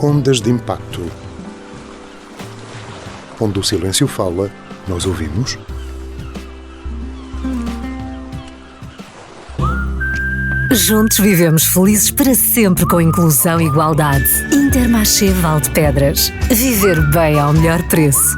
Ondas de Impacto. Onde o silêncio fala, nós ouvimos. Juntos vivemos felizes para sempre com inclusão e igualdade. Intermarché Valdepedras. Viver bem ao melhor preço.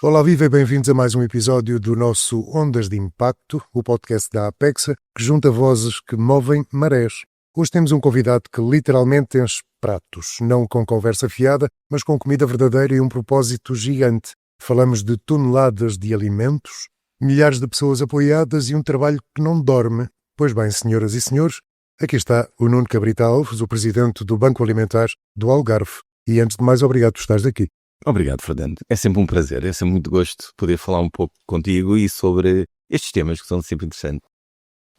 Olá, viva e bem-vindos a mais um episódio do nosso Ondas de Impacto, o podcast da Apexa, que junta vozes que movem marés. Hoje temos um convidado que literalmente enche pratos, não com conversa fiada, mas com comida verdadeira e um propósito gigante. Falamos de toneladas de alimentos, milhares de pessoas apoiadas e um trabalho que não dorme. Pois bem, senhoras e senhores, aqui está o Nuno Cabrita Alves, o presidente do Banco Alimentar do Algarve. E antes de mais, obrigado por estares aqui. Obrigado, Fernando. É sempre um prazer, é sempre muito gosto poder falar um pouco contigo e sobre estes temas que são sempre interessantes.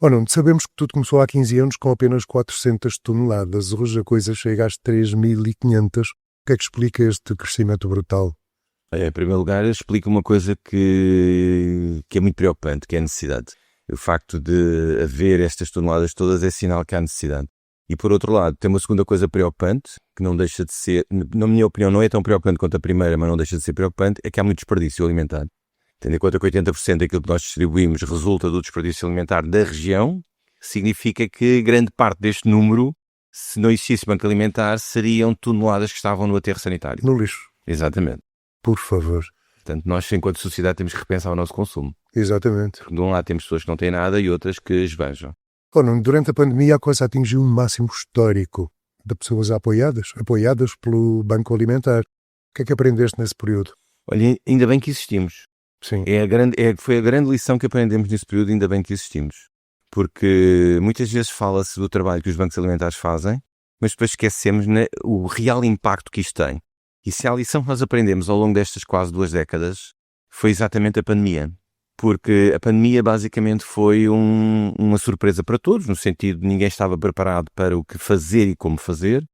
Oh Nuno, sabemos que tudo começou há 15 anos com apenas 400 toneladas. Hoje a coisa chega às 3.500. O que é que explica este crescimento brutal? Em primeiro lugar, explica uma coisa que é muito preocupante, que é a necessidade. O facto de haver estas toneladas todas é sinal que há necessidade. E por outro lado, tem uma segunda coisa preocupante, que não deixa de ser, na minha opinião, não é tão preocupante quanto a primeira, mas não deixa de ser preocupante, é que há muito desperdício alimentar. Tendo em conta que 80% daquilo que nós distribuímos resulta do desperdício alimentar da região, significa que grande parte deste número, se não existisse banco alimentar, seriam toneladas que estavam no aterro sanitário. No lixo. Exatamente. Por favor. Portanto, nós, enquanto sociedade, temos que repensar o nosso consumo. Exatamente. De um lado temos pessoas que não têm nada e outras que esbanjam. Oh Nuno, durante a pandemia a coisa atingiu um máximo histórico de pessoas apoiadas pelo Banco Alimentar. O que é que aprendeste nesse período? Olha, ainda bem que existimos. Sim. Foi a grande lição que aprendemos nesse período, ainda bem que existimos. Porque muitas vezes fala-se do trabalho que os bancos alimentares fazem, mas depois esquecemos o real impacto que isto tem. E se há lição que nós aprendemos ao longo destas quase 2 décadas, foi exatamente a pandemia. Porque a pandemia basicamente foi uma surpresa para todos, no sentido de ninguém estava preparado para o que fazer e como fazer.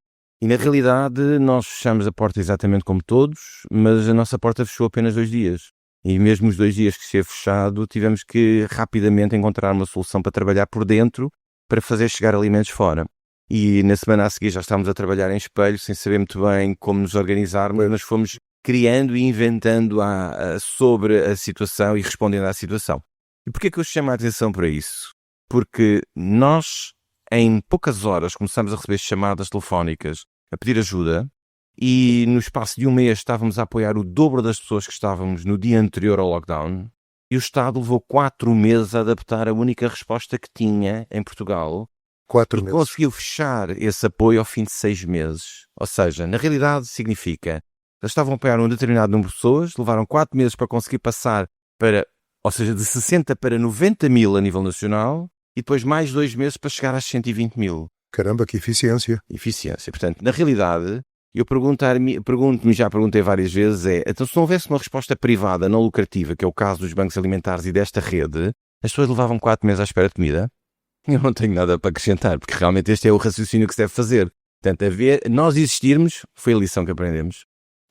E na realidade nós fechamos a porta exatamente como todos, mas a nossa porta fechou apenas 2 dias. E mesmo os 2 dias que esteve fechado, tivemos que rapidamente encontrar uma solução para trabalhar por dentro, para fazer chegar alimentos fora. E na semana a seguir já estávamos a trabalhar em espelho, sem saber muito bem como nos organizarmos, mas fomos criando e inventando sobre a situação e respondendo à situação. E porquê que eu chamo a atenção para isso? Porque nós, em poucas horas, começamos a receber chamadas telefónicas a pedir ajuda e no espaço de 1 mês estávamos a apoiar o dobro das pessoas que estávamos no dia anterior ao lockdown e o Estado levou 4 meses a adaptar a única resposta que tinha em Portugal. 4 meses. Conseguiu fechar esse apoio ao fim de 6 meses. Ou seja, na realidade significa eles estavam a apoiar um determinado número de pessoas, levaram 4 meses para conseguir passar ou seja, de 60 para 90 mil a nível nacional e depois mais 2 meses para chegar às 120 mil. Caramba, que eficiência. Eficiência. Portanto, na realidade, eu pergunto-me, já perguntei várias vezes, então se não houvesse uma resposta privada não lucrativa, que é o caso dos bancos alimentares e desta rede, as pessoas levavam 4 meses à espera de comida? Eu não tenho nada para acrescentar, porque realmente este é o raciocínio que se deve fazer. Portanto, nós existirmos foi a lição que aprendemos.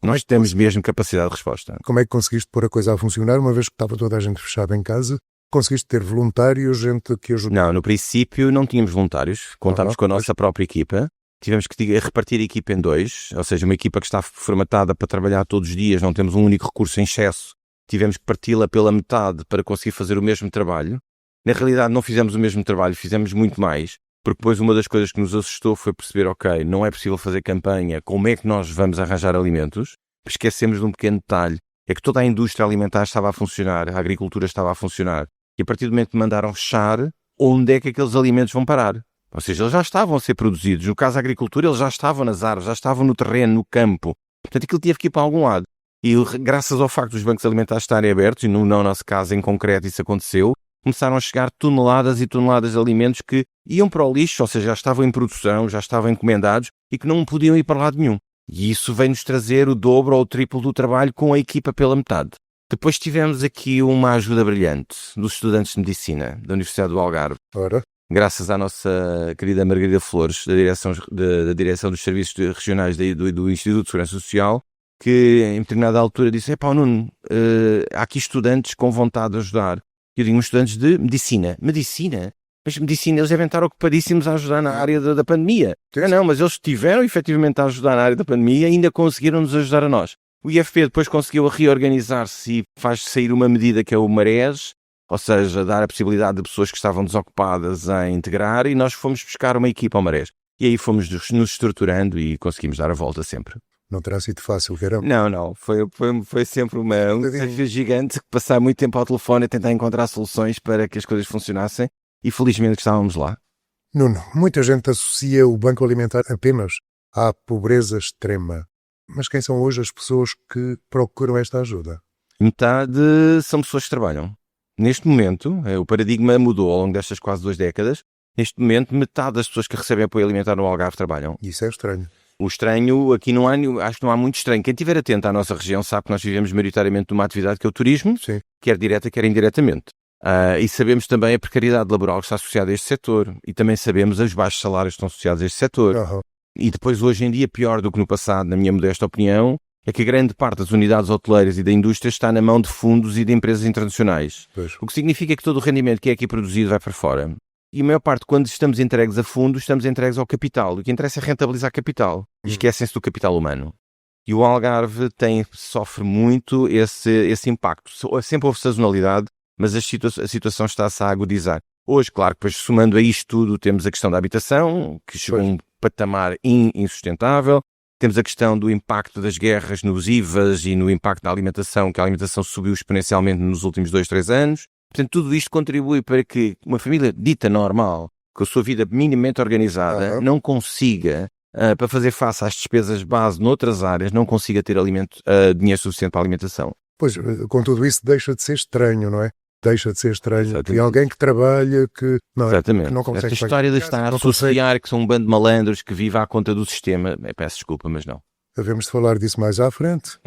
Nós temos mesmo capacidade de resposta. Como é que conseguiste pôr a coisa a funcionar, uma vez que estava toda a gente fechada em casa? Conseguiste ter voluntários, gente que ajudou? Não, no princípio não tínhamos voluntários. Contámos com a nossa própria equipa. Tivemos que repartir a equipa em 2, ou seja, uma equipa que está formatada para trabalhar todos os dias, não temos um único recurso em excesso. Tivemos que parti-la pela metade para conseguir fazer o mesmo trabalho. Na realidade não fizemos o mesmo trabalho, fizemos muito mais. Porque depois uma das coisas que nos assustou foi perceber, ok, não é possível fazer campanha, como é que nós vamos arranjar alimentos? Esquecemos de um pequeno detalhe, é que toda a indústria alimentar estava a funcionar, a agricultura estava a funcionar. E a partir do momento que mandaram fechar, onde é que aqueles alimentos vão parar? Ou seja, eles já estavam a ser produzidos. No caso da agricultura, eles já estavam nas árvores, já estavam no terreno, no campo. Portanto, aquilo teve que ir para algum lado. E graças ao facto dos bancos alimentares estarem abertos, e no nosso caso em concreto isso aconteceu, começaram a chegar toneladas e toneladas de alimentos que iam para o lixo, ou seja, já estavam em produção, já estavam encomendados e que não podiam ir para lado nenhum. E isso vem-nos trazer o dobro ou o triplo do trabalho com a equipa pela metade. Depois tivemos aqui uma ajuda brilhante dos estudantes de Medicina da Universidade do Algarve. Ora. Graças à nossa querida Margarida Flores, da Direção dos Serviços Regionais do Instituto de Segurança Social, que em determinada altura disse, Nuno, há aqui estudantes com vontade de ajudar. Eu digo, estudantes de Medicina. Medicina? mas medicina, eles devem estar ocupadíssimos a ajudar na área da pandemia. Não, mas eles estiveram efetivamente a ajudar na área da pandemia e ainda conseguiram nos ajudar a nós. O IFP depois conseguiu reorganizar-se e faz sair uma medida que é o Marés, ou seja, dar a possibilidade de pessoas que estavam desocupadas a integrar, e nós fomos buscar uma equipa ao Marés. E aí fomos nos estruturando e conseguimos dar a volta sempre. Não terá sido fácil, caramba. Não. Foi sempre um desafio gigante, passar muito tempo ao telefone a tentar encontrar soluções para que as coisas funcionassem, e felizmente estávamos lá. Nuno, muita gente associa o Banco Alimentar apenas à pobreza extrema. Mas quem são hoje as pessoas que procuram esta ajuda? Metade são pessoas que trabalham. Neste momento, o paradigma mudou ao longo destas quase 2 décadas. Neste momento, metade das pessoas que recebem apoio alimentar no Algarve trabalham. Isso é estranho. O estranho, aqui não há, acho que não há muito estranho. Quem estiver atento à nossa região sabe que nós vivemos maioritariamente de uma atividade que é o turismo, Sim. quer direta, quer indiretamente. E sabemos também a precariedade laboral que está associada a este setor. E também sabemos os baixos salários que estão associados a este setor. Uhum. E depois, hoje em dia, pior do que no passado, na minha modesta opinião, é que a grande parte das unidades hoteleiras e da indústria está na mão de fundos e de empresas internacionais. Pois. O que significa que todo o rendimento que é aqui produzido vai para fora. E a maior parte, quando estamos entregues a fundos, estamos entregues ao capital. O que interessa é rentabilizar capital. E esquecem-se do capital humano. E o Algarve sofre muito esse impacto. Sempre houve sazonalidade, mas a situação está-se a agudizar. Hoje, claro, depois somando a isto tudo, temos a questão da habitação, que chegou a um patamar insustentável. Temos a questão do impacto das guerras nos IVAs e no impacto da alimentação, que a alimentação subiu exponencialmente nos últimos 2-3 anos. Portanto, tudo isto contribui para que uma família dita normal, com a sua vida minimamente organizada, não consiga, para fazer face às despesas base noutras áreas, não consiga ter dinheiro suficiente para a alimentação. Pois, com tudo isso deixa de ser estranho, não é? Deixa de ser estranho. Exatamente. E alguém que trabalha, que não, Exatamente. Que não consegue... Esta história de estar a associar que são um bando de malandros que vive à conta do sistema, peço desculpa, mas não. Havemos de falar disso mais à frente.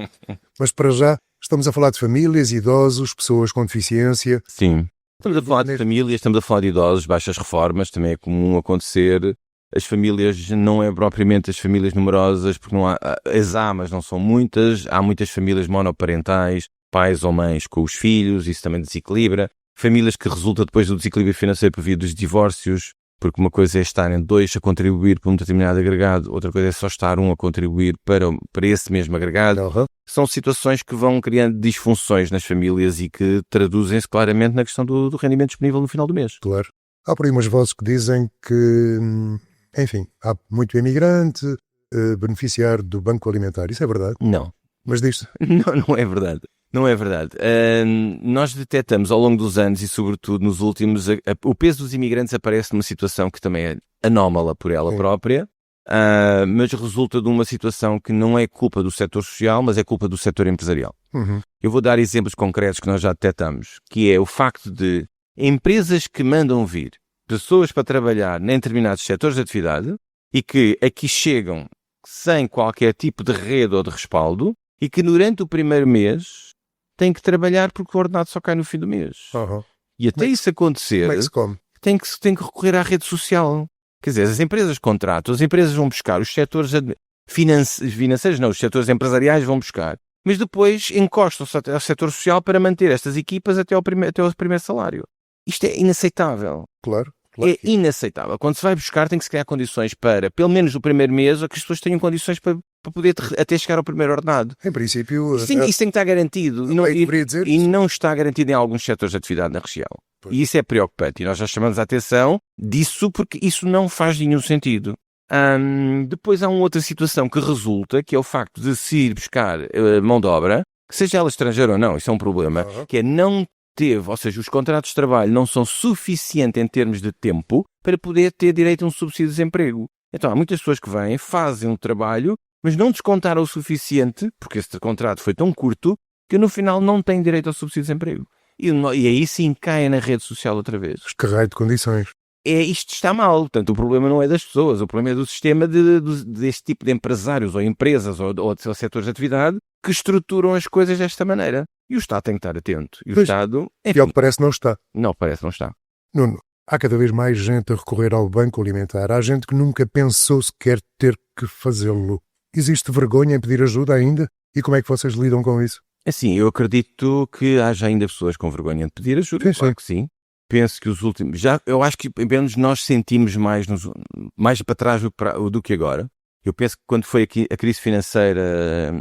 Mas para já, estamos a falar de famílias, idosos, pessoas com deficiência. Sim. Estamos a falar de famílias, estamos a falar de idosos, baixas reformas, também é comum acontecer. As famílias não é propriamente as famílias numerosas, porque não há, mas não são muitas. Há muitas famílias monoparentais, pais ou mães com os filhos, isso também desequilibra. Famílias que resultam depois do desequilíbrio financeiro por via dos divórcios, porque uma coisa é estarem 2 a contribuir para um determinado agregado, outra coisa é só estar 1 a contribuir para esse mesmo agregado. São situações que vão criando disfunções nas famílias e que traduzem-se claramente na questão do rendimento disponível no final do mês. Claro. Há por aí umas vozes que dizem que, enfim, há muito imigrante beneficiar do Banco Alimentar. Isso é verdade? Não. Mas diz-se. Não é verdade. Não é verdade. Nós detectamos ao longo dos anos e sobretudo nos últimos, o peso dos imigrantes aparece numa situação que também é anómala por ela própria, mas resulta de uma situação que não é culpa do setor social, mas é culpa do setor empresarial. Eu vou dar exemplos concretos que nós já detectamos, que é o facto de empresas que mandam vir pessoas para trabalhar em determinados setores de atividade e que aqui chegam sem qualquer tipo de rede ou de respaldo e que durante o primeiro mês têm que trabalhar porque o ordenado só cai no fim do mês. E até isso acontecer, como é que se come? Tem que recorrer à rede social. Quer dizer, as empresas contratam, as empresas vão buscar, os setores financeiros, não, os setores empresariais vão buscar, mas depois encostam-se ao setor social para manter estas equipas até ao primeiro salário. Isto é inaceitável. Claro. É inaceitável. Quando se vai buscar, tem que se criar condições para, pelo menos no primeiro mês, que as pessoas tenham condições para poder até chegar ao primeiro ordenado. Em princípio... Isso tem que estar garantido. E não está garantido em alguns setores de atividade na região. Pois. E isso é preocupante. E nós já chamamos a atenção disso porque isso não faz nenhum sentido. Depois há uma outra situação que resulta, que é o facto de se ir buscar mão de obra, seja ela estrangeira ou não, isso é um problema, que é não ou seja, os contratos de trabalho não são suficientes em termos de tempo para poder ter direito a um subsídio de desemprego. Então há muitas pessoas que vêm, fazem um trabalho, mas não descontaram o suficiente, porque esse contrato foi tão curto, que no final não têm direito ao subsídio de desemprego. E aí sim caem na rede social outra vez. Escarreio de condições. Isto está mal. Portanto, o problema não é das pessoas, o problema é do sistema deste tipo de empresários ou empresas ou de setores de atividade que estruturam as coisas desta maneira. E o Estado tem que estar atento. E o Estado, enfim, e ao que parece não está. Não, parece não está. Nuno, há cada vez mais gente a recorrer ao Banco Alimentar. Há gente que nunca pensou sequer ter que fazê-lo. Existe vergonha em pedir ajuda ainda? E como é que vocês lidam com isso? Assim, eu acredito que haja ainda pessoas com vergonha de pedir ajuda. Claro que sim. penso que os últimos... eu acho que pelo menos nós sentimos mais para trás do que agora. Eu penso que quando foi aqui a crise financeira,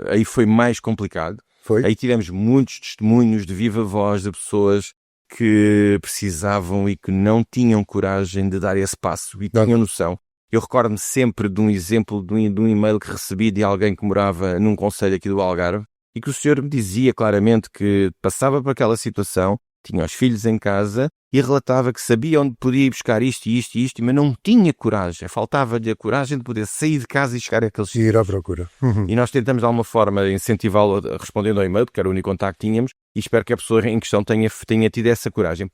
aí foi mais complicado. Foi? Aí tivemos muitos testemunhos de viva voz de pessoas que precisavam e que não tinham coragem de dar esse passo e tinham noção. Eu recordo-me sempre de um exemplo de um e-mail que recebi de alguém que morava num concelho aqui do Algarve e que o senhor me dizia claramente que passava por aquela situação, tinha os filhos em casa e relatava que sabia onde podia ir buscar isto e isto e isto, mas não tinha coragem, faltava-lhe a coragem de poder sair de casa e chegar àqueles E ir à procura. E nós tentamos de alguma forma incentivá-lo respondendo ao e-mail, porque era o único contacto que tínhamos, e espero que a pessoa em questão tenha tido essa coragem.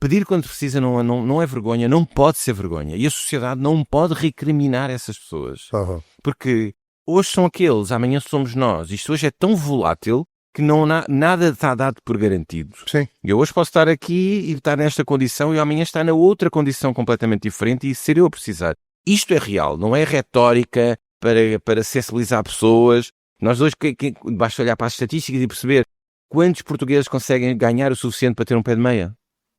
Pedir quando precisa não é vergonha, não pode ser vergonha. E a sociedade não pode recriminar essas pessoas. Porque hoje são aqueles, amanhã somos nós. Isto hoje é tão volátil que nada está dado por garantido. Sim. Eu hoje posso estar aqui e estar nesta condição e amanhã estar na outra condição completamente diferente e ser eu a precisar. Isto é real, não é retórica para sensibilizar pessoas. Nós hoje basta olhar para as estatísticas e perceber quantos portugueses conseguem ganhar o suficiente para ter um pé de meia.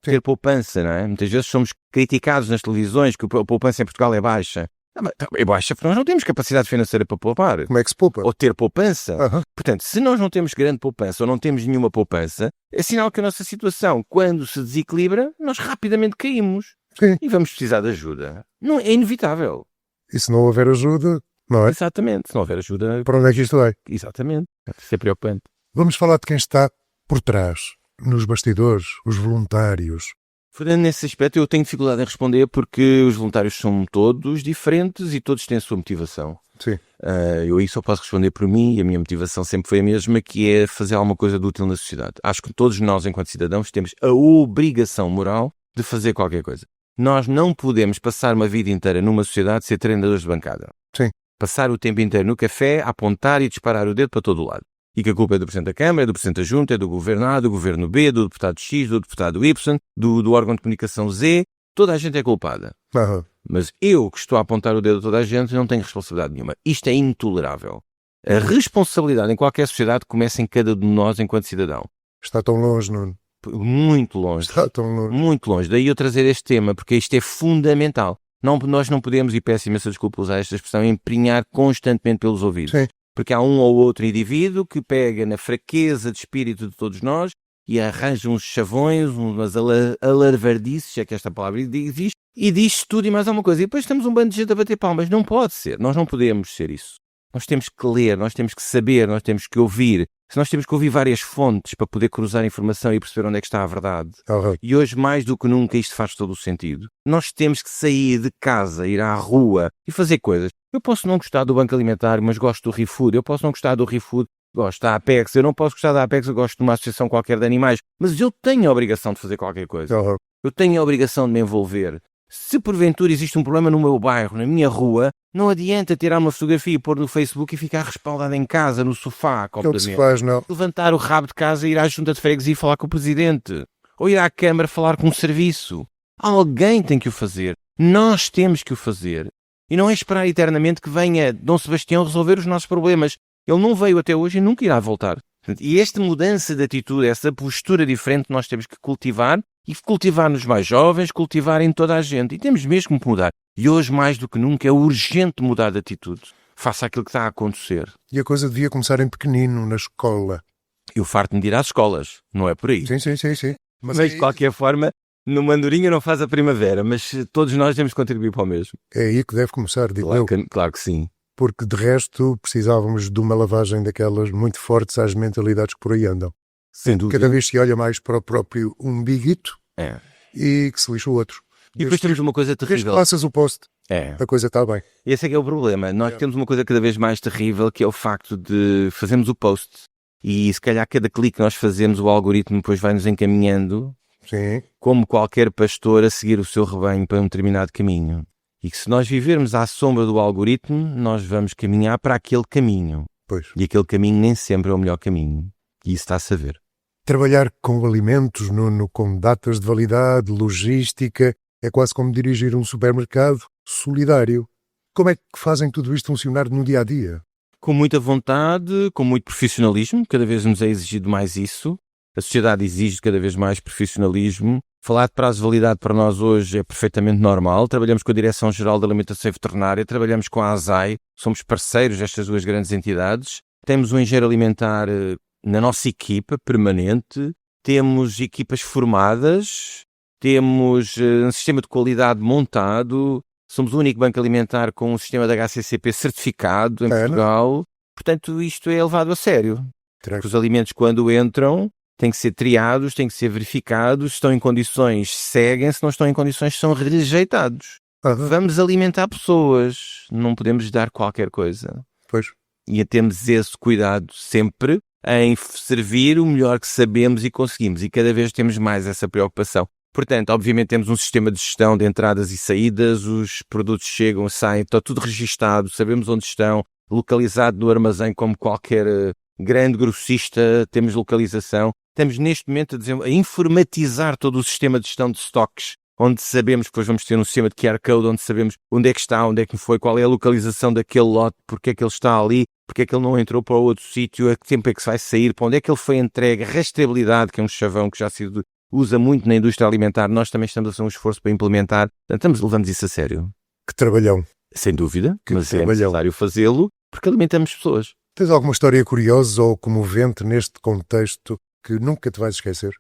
Sim. Ter poupança, não é? Muitas vezes somos criticados nas televisões que a poupança em Portugal é baixa. É baixa porque nós não temos capacidade financeira para poupar. Como é que se poupa? Ou ter poupança. Aham. Portanto, se nós não temos grande poupança ou não temos nenhuma poupança, é sinal que a nossa situação, quando se desequilibra, nós rapidamente caímos. Sim. E vamos precisar de ajuda. Não, é inevitável. E se não houver ajuda, não é? Exatamente. Se não houver ajuda... Para onde é que isto vai? Exatamente. Isso é preocupante. Vamos falar de quem está por trás, nos bastidores, os voluntários. Fernando, nesse aspecto eu tenho dificuldade em responder porque os voluntários são todos diferentes e todos têm a sua motivação. Sim. Eu aí só posso responder por mim e a minha motivação sempre foi a mesma, que é fazer alguma coisa de útil na sociedade. Acho que todos nós, enquanto cidadãos, temos a obrigação moral de fazer qualquer coisa. Nós não podemos passar uma vida inteira numa sociedade ser treinadores de bancada. Sim. Passar o tempo inteiro no café, a apontar e disparar o dedo para todo o lado. E que a culpa é do Presidente da Câmara, é do Presidente da Junta, é do Governo A, do Governo B, do Deputado X, do Deputado Y, do órgão de comunicação Z. Toda a gente é culpada. Aham. Mas eu, que estou a apontar o dedo a toda a gente, não tenho responsabilidade nenhuma. Isto é intolerável. A responsabilidade em qualquer sociedade começa em cada um de nós enquanto cidadão. Está tão longe, Nuno. Muito longe. Está tão longe. Muito longe. Daí eu trazer este tema, porque isto é fundamental. Nós não podemos, e peço imensa desculpa usar esta expressão, emprinhar constantemente pelos ouvidos. Sim. Porque há um ou outro indivíduo que pega na fraqueza de espírito de todos nós e arranja uns chavões, umas alarvardices, se é que esta palavra existe, e diz tudo e mais alguma coisa. E depois estamos um bando de gente a bater palmas. Não pode ser. Nós não podemos ser isso. Nós temos que ler, nós temos que saber, nós temos que ouvir. Nós temos que ouvir várias fontes para poder cruzar a informação e perceber onde é que está a verdade. Aham. E hoje, mais do que nunca, isto faz todo o sentido. Nós temos que sair de casa, ir à rua e fazer coisas. Eu posso não gostar do Banco Alimentar, mas gosto do ReFood. Eu posso não gostar do ReFood, gosto da Apex. Eu não posso gostar da Apex, eu gosto de uma associação qualquer de animais. Mas eu tenho a obrigação de fazer qualquer coisa. Aham. Eu tenho a obrigação de me envolver. Se porventura existe um problema no meu bairro, na minha rua, não adianta tirar uma fotografia e pôr no Facebook e ficar respaldado em casa, no sofá, É o que se completamente. faz, não. Levantar o rabo de casa e ir à junta de freguesia e falar com o presidente. Ou ir à Câmara falar com o serviço. Alguém tem que o fazer. Nós temos que o fazer. E não é esperar eternamente que venha Dom Sebastião resolver os nossos problemas. Ele não veio até hoje e nunca irá voltar. E esta mudança de atitude, essa postura diferente nós temos que cultivar e cultivar nos mais jovens, cultivar em toda a gente. E temos mesmo que mudar. E hoje, mais do que nunca, é urgente mudar de atitude. Faça aquilo que está a acontecer. E a coisa devia começar em pequenino, na escola. Eu farto-me de ir às escolas. Não é por aí. Sim, sim, sim, sim. Mas de qualquer forma, numa andorinha não faz a primavera, mas todos nós temos que contribuir para o mesmo. É aí que deve começar, digo eu. Claro que sim. Porque de resto precisávamos de uma lavagem daquelas muito fortes às mentalidades que por aí andam. Sem dúvida. Cada vez se olha mais para o próprio umbiguito É. e que se lixa o outro. E depois temos uma coisa Desde que terrível. passas o post, É. a coisa está bem. Esse é que é o problema. Nós temos uma coisa cada vez mais terrível, que é o facto de fazermos o post e se calhar cada clique que nós fazemos, o algoritmo depois vai-nos encaminhando, Sim. como qualquer pastor, a seguir o seu rebanho para um determinado caminho. E que se nós vivermos à sombra do algoritmo, nós vamos caminhar para aquele caminho. Pois. E aquele caminho nem sempre é o melhor caminho. E isso está-se a ver. Trabalhar com alimentos, Nuno, com datas de validade, logística, é quase como dirigir um supermercado solidário. Como é que fazem tudo isto funcionar no dia a dia? Com muita vontade, com muito profissionalismo, cada vez nos é exigido mais isso. A sociedade exige cada vez mais profissionalismo. Falar de prazo de validade para nós hoje é perfeitamente normal. Trabalhamos com a Direção-Geral da Alimentação e Veterinária, trabalhamos com a ASAI, somos parceiros destas duas grandes entidades. Temos um engenheiro alimentar na nossa equipa permanente, temos equipas formadas, temos um sistema de qualidade montado, somos o único banco alimentar com um sistema da HACCP certificado em Portugal. Portanto, isto é levado a sério. Porque os alimentos, quando entram, têm que ser triados, têm que ser verificados, se estão em condições, seguem, se não estão em condições, são rejeitados. Vamos alimentar pessoas, não podemos dar qualquer coisa. Pois. E temos esse cuidado sempre em servir o melhor que sabemos e conseguimos. E cada vez temos mais essa preocupação. Portanto, obviamente temos um sistema de gestão de entradas e saídas, os produtos chegam, saem, está tudo registado, sabemos onde estão, localizado no armazém como qualquer grande grossista, temos localização. Estamos neste momento a informatizar todo o sistema de gestão de estoques, onde sabemos, depois vamos ter um sistema de QR Code, onde sabemos onde é que está, onde é que foi, qual é a localização daquele lote, porque é que ele está ali, porque é que ele não entrou para outro sítio, a que tempo é que se vai sair, para onde é que ele foi entregue, a rastreabilidade, que é um chavão que já se usa muito na indústria alimentar, nós também estamos a fazer um esforço para implementar, levamos isso a sério. Que trabalhão. Sem dúvida, mas é necessário fazê-lo, porque alimentamos pessoas. Tens alguma história curiosa ou comovente neste contexto que nunca te vais esquecer?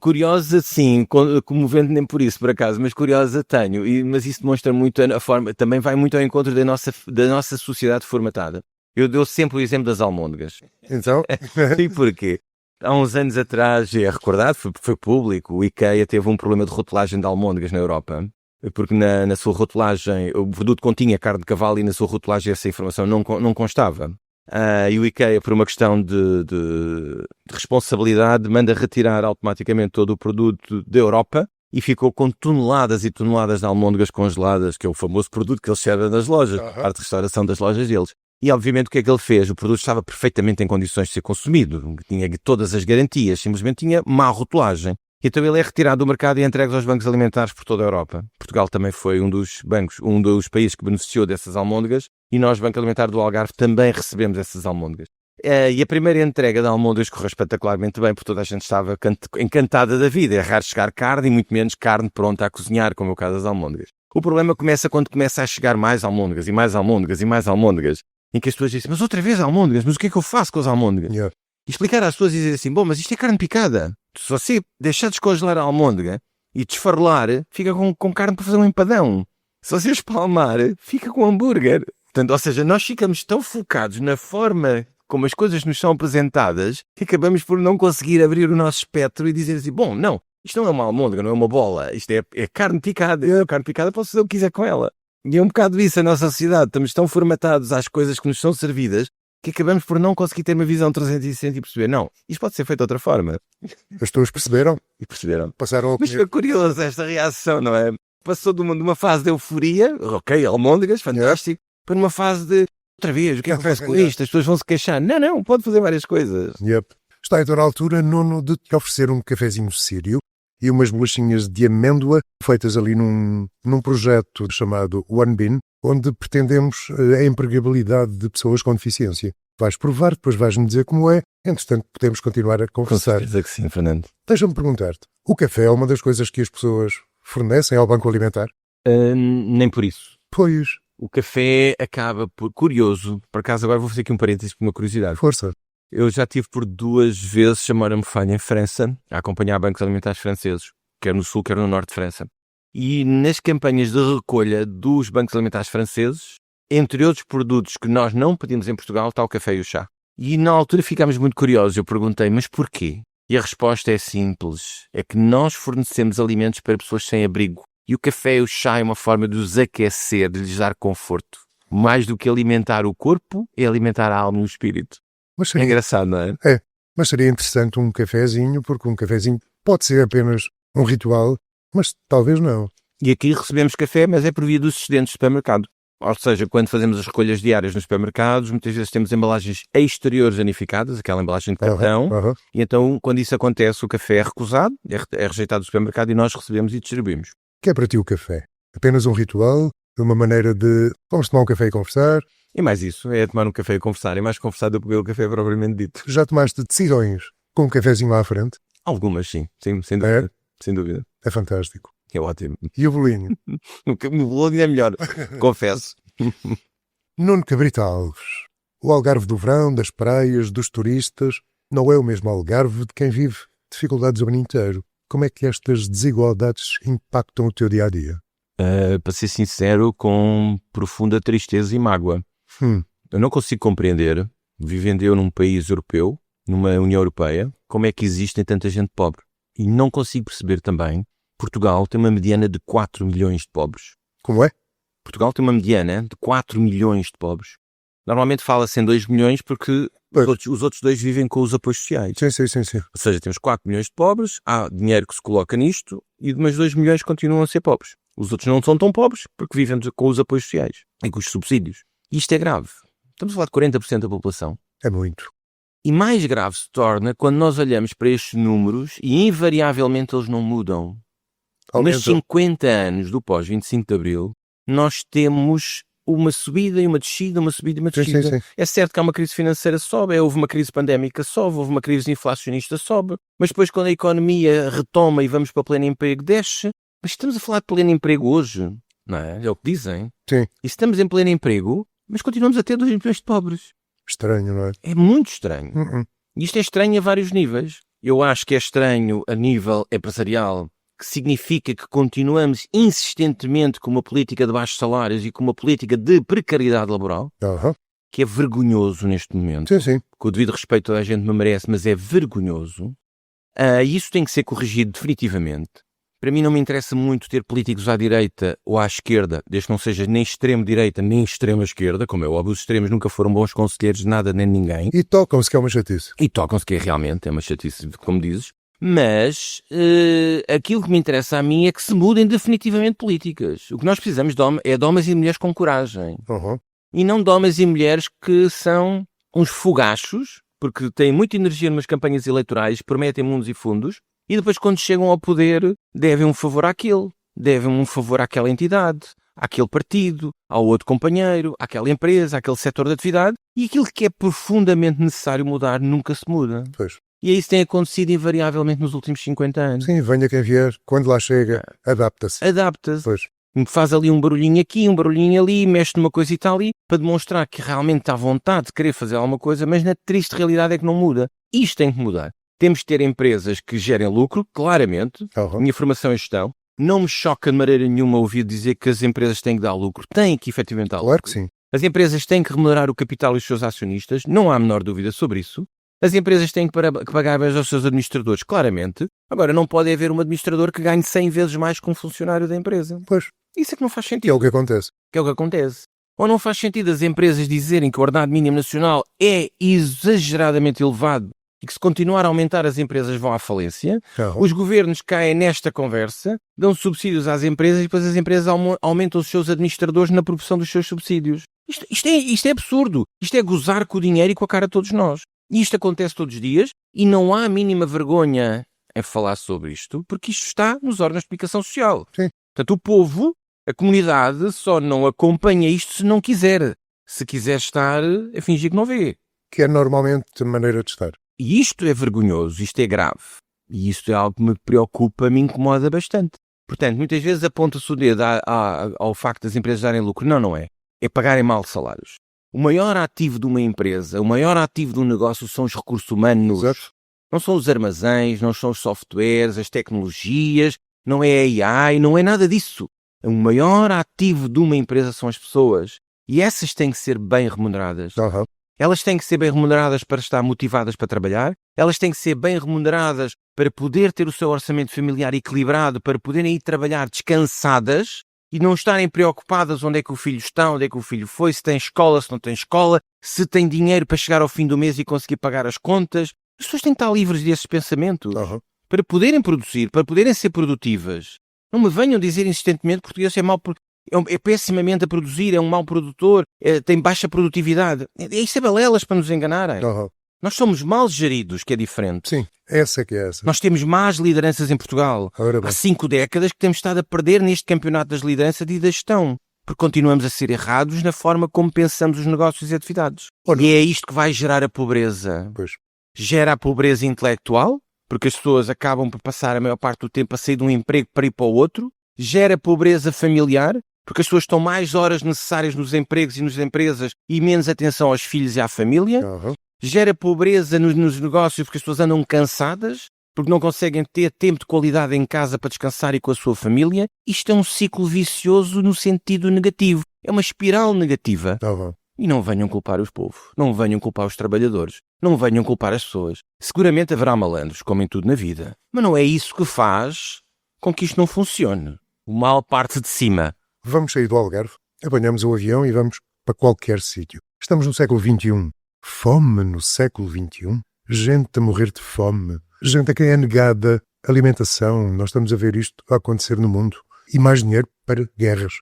Curiosa, sim, comovente nem por isso, por acaso, mas curiosa tenho, mas isso demonstra muito a forma, também vai muito ao encontro da nossa sociedade formatada. Eu dou sempre o exemplo das almôndegas. Então? E porquê? Há uns anos atrás, é recordado, foi público, o IKEA teve um problema de rotulagem de almôndegas na Europa, porque na sua rotulagem, o produto continha carne de cavalo e na sua rotulagem essa informação não constava. E o IKEA, por uma questão de responsabilidade, manda retirar automaticamente todo o produto da Europa e ficou com toneladas e toneladas de almôndegas congeladas, que é o famoso produto que eles servem nas lojas, parte de restauração das lojas deles. E obviamente o que é que ele fez? O produto estava perfeitamente em condições de ser consumido, tinha todas as garantias, simplesmente tinha má rotulagem. Então ele é retirado do mercado e entregue aos bancos alimentares por toda a Europa. Portugal também foi um dos países que beneficiou dessas almôndegas e nós, Banco Alimentar do Algarve, também recebemos essas almôndegas. E a primeira entrega de almôndegas correu espetacularmente bem, porque toda a gente estava encantada da vida. É raro chegar carne e muito menos carne pronta a cozinhar, como é o caso das almôndegas. O problema começa quando começa a chegar mais almôndegas e mais almôndegas e mais almôndegas, em que as pessoas dizem, mas outra vez almôndegas, mas o que é que eu faço com as almôndegas? Yeah. E explicar às pessoas e dizer assim, bom, mas isto é carne picada. Se você deixar de descongelar a almôndega e desfarolar, fica com carne para fazer um empadão. Se você espalmar, fica com hambúrguer. Portanto, ou seja, nós ficamos tão focados na forma como as coisas nos são apresentadas que acabamos por não conseguir abrir o nosso espectro e dizer assim, bom, não, isto não é uma almôndega, não é uma bola, isto é carne picada. A carne picada posso fazer o que quiser com ela. E é um bocado isso a nossa sociedade. Estamos tão formatados às coisas que nos são servidas que acabamos por não conseguir ter uma visão 360 e perceber, não, isto pode ser feito de outra forma. As pessoas perceberam? E perceberam. Passaram a Mas foi curioso esta reação, não é? Passou de uma fase de euforia, ok, almôndegas, fantástico, para uma fase de, outra vez, o que é que faz com isto? As pessoas vão se queixar. Não, pode fazer várias coisas. Yep. Está então na altura, Nuno, de te oferecer um cafezinho sírio e umas bolachinhas de amêndoa feitas ali num projeto chamado One Bean, onde pretendemos a empregabilidade de pessoas com deficiência. Vais provar, depois vais-me dizer como é, entretanto podemos continuar a conversar. Com certeza que sim, Fernando. Deixa-me perguntar-te, o café é uma das coisas que as pessoas fornecem ao Banco Alimentar? Nem por isso. Pois. O café acaba por... Curioso, por acaso agora vou fazer aqui um parênteses por uma curiosidade. Força. Eu já tive por 2 vezes chamar-me falha em França, a acompanhar bancos alimentares franceses, quer no sul, quer no norte de França. E nas campanhas de recolha dos bancos alimentares franceses, entre outros produtos que nós não pedimos em Portugal, está o café e o chá. E na altura ficámos muito curiosos. Eu perguntei, mas porquê? E a resposta é simples. É que nós fornecemos alimentos para pessoas sem abrigo. E o café e o chá é uma forma de os aquecer, de lhes dar conforto. Mais do que alimentar o corpo, é alimentar a alma e o espírito. É engraçado, não é? É, mas seria interessante um cafezinho, porque um cafezinho pode ser apenas um ritual, mas talvez não. E aqui recebemos café, mas é por via dos excedentes do supermercado. Ou seja, quando fazemos as recolhas diárias nos supermercados, muitas vezes temos embalagens exteriores danificadas, aquela embalagem de cartão, e então, quando isso acontece, o café é recusado, é rejeitado do supermercado e nós recebemos e distribuímos. O que é para ti o café? Apenas um ritual? Uma maneira de vamos tomar um café e conversar? E mais isso, é tomar um café e conversar. É mais conversar do que beber o café propriamente dito. Já tomaste decisões com um cafezinho à frente? Algumas, sim. Sem dúvida. Sem dúvida. É fantástico. É ótimo. E o bolinho? O bolinho é melhor, confesso. Nuno Cabrita Alves. O Algarve do verão, das praias, dos turistas, não é o mesmo Algarve de quem vive dificuldades o ano inteiro. Como é que estas desigualdades impactam o teu dia-a-dia? Para ser sincero, com profunda tristeza e mágoa. Eu não consigo compreender, vivendo eu num país europeu, numa União Europeia, como é que existem tanta gente pobre. E não consigo perceber também, Portugal tem uma mediana de 4 milhões de pobres. Como é? Portugal tem uma mediana de 4 milhões de pobres. Normalmente fala-se em 2 milhões porque os outros 2 vivem com os apoios sociais. Sim. Ou seja, temos 4 milhões de pobres, há dinheiro que se coloca nisto e mais 2 milhões continuam a ser pobres. Os outros não são tão pobres porque vivem com os apoios sociais e com os subsídios. E isto é grave. Estamos a falar de 40% da população. É muito. E mais grave se torna quando nós olhamos para estes números e invariavelmente eles não mudam. Nos 50 anos do pós-25 de Abril, nós temos uma subida e uma descida, uma subida e uma descida. Sim. É certo que há uma crise financeira, sobe, houve uma crise pandémica, sobe, houve uma crise inflacionista, sobe, mas depois quando a economia retoma e vamos para o pleno emprego, desce. Mas estamos a falar de pleno emprego hoje, não é? É o que dizem. Sim. E estamos em pleno emprego, mas continuamos a ter 2 milhões de pobres. Estranho, não é? É muito estranho. E isto é estranho a vários níveis. Eu acho que é estranho a nível empresarial, que significa que continuamos insistentemente com uma política de baixos salários e com uma política de precariedade laboral, que é vergonhoso neste momento. Sim. Com o devido respeito toda a gente me merece, mas é vergonhoso. E isso tem que ser corrigido definitivamente. Para mim não me interessa muito ter políticos à direita ou à esquerda, desde que não seja nem extremo-direita nem extrema-esquerda, como é óbvio, os extremos nunca foram bons conselheiros de nada nem de ninguém. E tocam-se que é uma chatice. E tocam-se que realmente é uma chatice, como dizes. Mas aquilo que me interessa a mim é que se mudem definitivamente políticas. O que nós precisamos é de homens e mulheres com coragem. E não de homens e mulheres que são uns fogachos, porque têm muita energia nas campanhas eleitorais, prometem mundos e fundos, e depois quando chegam ao poder devem um favor àquele, devem um favor àquela entidade, àquele partido, ao outro companheiro, àquela empresa, àquele setor de atividade, e aquilo que é profundamente necessário mudar nunca se muda. Pois. E isso tem acontecido invariavelmente nos últimos 50 anos. Sim, venha quem vier, quando lá chega, adapta-se. Adapta-se. Pois. Faz ali um barulhinho aqui, um barulhinho ali, mexe numa coisa e tal ali, para demonstrar que realmente está à vontade de querer fazer alguma coisa, mas na triste realidade é que não muda. Isto tem que mudar. Temos que ter empresas que gerem lucro, claramente. Minha formação é gestão. Não me choca de maneira nenhuma ouvir dizer que as empresas têm que dar lucro. Têm que efetivamente dar lucro. Claro que sim. As empresas têm que remunerar o capital e os seus acionistas. Não há a menor dúvida sobre isso. As empresas têm que pagar bem aos seus administradores, claramente. Agora, não pode haver um administrador que ganhe 100 vezes mais que um funcionário da empresa. Pois. Isso é que não faz sentido. Que é o que acontece. Ou não faz sentido as empresas dizerem que o ordenado mínimo nacional é exageradamente elevado e que se continuar a aumentar as empresas vão à falência. Os governos caem nesta conversa, dão subsídios às empresas e depois as empresas aumentam os seus administradores na proporção dos seus subsídios. Isto é absurdo. Isto é gozar com o dinheiro e com a cara de todos nós. E isto acontece todos os dias e não há a mínima vergonha em falar sobre isto, porque isto está nos órgãos de comunicação social. Sim. Portanto, o povo, a comunidade, só não acompanha isto se não quiser. Se quiser estar a fingir que não vê. Que é normalmente a maneira de estar. E isto é vergonhoso, isto é grave. E isto é algo que me preocupa, me incomoda bastante. Portanto, muitas vezes aponta-se o dedo ao facto das empresas darem lucro. Não é. É pagarem mal salários. O maior ativo de uma empresa, o maior ativo de um negócio são os recursos humanos. Exato. Não são os armazéns, não são os softwares, as tecnologias, não é a AI, não é nada disso. O maior ativo de uma empresa são as pessoas. E essas têm que ser bem remuneradas. Elas têm que ser bem remuneradas para estar motivadas para trabalhar. Elas têm que ser bem remuneradas para poder ter o seu orçamento familiar equilibrado, para poderem ir trabalhar descansadas e não estarem preocupadas onde é que o filho está, onde é que o filho foi, se tem escola, se não tem escola, se tem dinheiro para chegar ao fim do mês e conseguir pagar as contas. As pessoas têm que estar livres desses pensamentos para poderem produzir, para poderem ser produtivas. Não me venham dizer insistentemente que o português é mau, é pessimamente a produzir, é um mau produtor, tem baixa produtividade. Isso é balelas para nos enganarem. Nós somos mal geridos, que é diferente. Sim, essa que é essa. Nós temos más lideranças em Portugal. Há 5 décadas que temos estado a perder neste campeonato das lideranças e da gestão. Porque continuamos a ser errados na forma como pensamos os negócios e atividades. E é isto que vai gerar a pobreza. Pois. Gera a pobreza intelectual, porque as pessoas acabam por passar a maior parte do tempo a sair de um emprego para ir para o outro, gera pobreza familiar, porque as pessoas estão mais horas necessárias nos empregos e nas empresas e menos atenção aos filhos e à família, gera pobreza nos negócios porque as pessoas andam cansadas, porque não conseguem ter tempo de qualidade em casa para descansar e com a sua família. Isto é um ciclo vicioso no sentido negativo. É uma espiral negativa. E não venham culpar os povos, não venham culpar os trabalhadores, não venham culpar as pessoas. Seguramente haverá malandros, como em tudo na vida, mas não é isso que faz com que isto não funcione. O mal parte de cima. Vamos sair do Algarve, apanhamos o avião e vamos para qualquer sítio. Estamos no século XXI. Fome no século XXI? Gente a morrer de fome. Gente a quem é negada alimentação. Nós estamos a ver isto a acontecer no mundo. E mais dinheiro para guerras.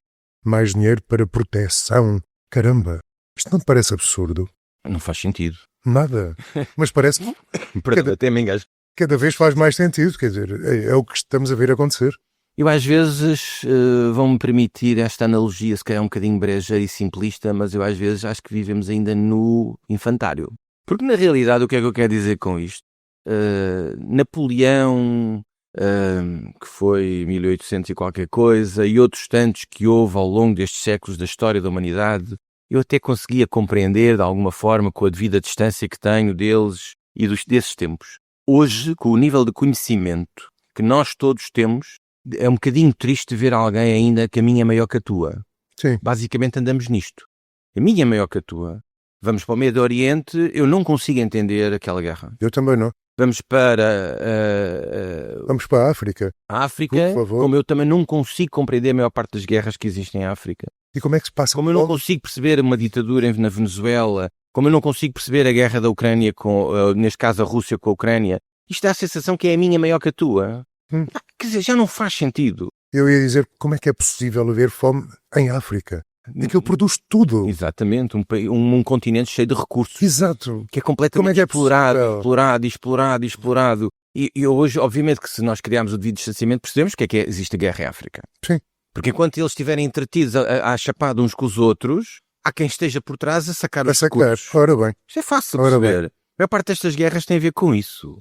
Mais dinheiro para proteção. Caramba, isto não te parece absurdo? Não faz sentido. Nada. Mas parece que Até me engasgo. cada vez faz mais sentido. Quer dizer, é o que estamos a ver acontecer. Eu às vezes vão-me permitir esta analogia, se calhar um bocadinho brejeira e simplista, mas eu às vezes acho que vivemos ainda no infantário. Porque na realidade o que é que eu quero dizer com isto? Napoleão, que foi 1800 e qualquer coisa, e outros tantos que houve ao longo destes séculos da história da humanidade, eu até conseguia compreender de alguma forma com a devida distância que tenho deles e desses tempos. Hoje, com o nível de conhecimento que nós todos temos, é um bocadinho triste ver alguém ainda que a minha é maior que a tua. Sim. Basicamente andamos nisto. A minha é maior que a tua. Vamos para o Médio Oriente, eu não consigo entender aquela guerra. Eu também não. Vamos para Vamos para a África. a África, Por favor. como eu também não consigo compreender a maior parte das guerras que existem em África. E como é que se passa? Como eu não consigo perceber uma ditadura na Venezuela, como eu não consigo perceber a guerra da Ucrânia, neste caso a Rússia com a Ucrânia, isto dá a sensação que é a minha maior que a tua. Quer dizer, já não faz sentido. Eu ia dizer, como é que é possível haver fome em África? Aquilo produz tudo. Exatamente, um continente cheio de recursos. Exato. Que é completamente Como é que é explorado. E hoje, obviamente, que se nós criarmos o devido distanciamento, percebemos que existe a guerra em África. Sim. Porque enquanto eles estiverem entretidos a chapar uns com os outros, há quem esteja por trás a sacar os recursos. Ora bem. Isto é fácil de Ora perceber. A maior parte destas guerras tem a ver com isso.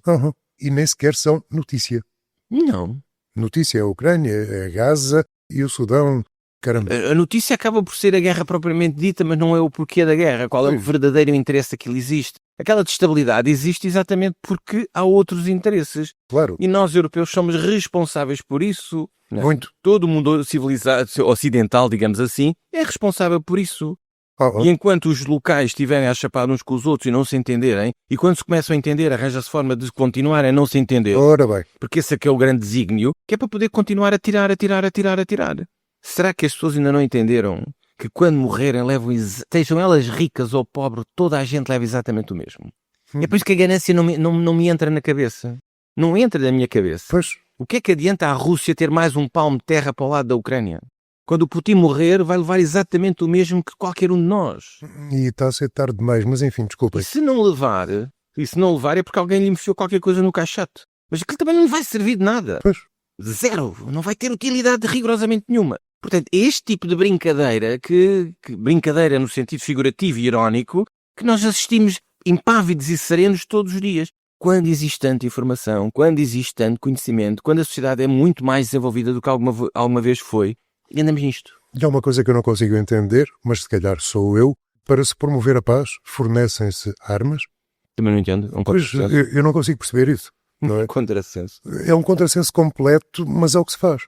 E nem sequer são notícia. Não. Notícia é a Ucrânia, é a Gaza e o Sudão. Caramba. A notícia acaba por ser a guerra propriamente dita, mas não é o porquê da guerra. Qual é o verdadeiro interesse que ele existe? Aquela destabilidade existe exatamente porque há outros interesses. Claro. E nós, europeus, somos responsáveis por isso. Não é? Muito. Todo o mundo civilizado, ocidental, digamos assim, é responsável por isso. E enquanto os locais estiverem a chapar uns com os outros e não se entenderem, e quando se começam a entender, arranja-se forma de continuarem a não se entender. Ora bem. Porque esse é que é o grande desígnio, que é para poder continuar a tirar. Será que as pessoas ainda não entenderam que quando morrerem levam, sejam elas ricas ou pobres, toda a gente leva exatamente o mesmo? É por isso que a ganância não me entra na cabeça. Não entra na minha cabeça. Pois. O que é que adianta a Rússia ter mais um palmo de terra para o lado da Ucrânia? Quando o Putin morrer, vai levar exatamente o mesmo que qualquer um de nós. E está a ser tarde demais, mas enfim, desculpa. E se não levar é porque alguém lhe enfiou qualquer coisa no caixote. Mas aquilo também não lhe vai servir de nada. Pois. Zero. Não vai ter utilidade rigorosamente nenhuma. Portanto, este tipo de brincadeira, que brincadeira no sentido figurativo e irónico, que nós assistimos impávidos e serenos todos os dias. Quando existe tanta informação, quando existe tanto conhecimento, quando a sociedade é muito mais desenvolvida do que alguma vez foi, e andamos nisto. E há uma coisa que eu não consigo entender, mas se calhar sou eu, para se promover a paz, fornecem-se armas? Também não entendo. É um contrassenso. Eu não consigo perceber isso. Não é? Contrassenso. É um contrassenso completo, mas é o que se faz.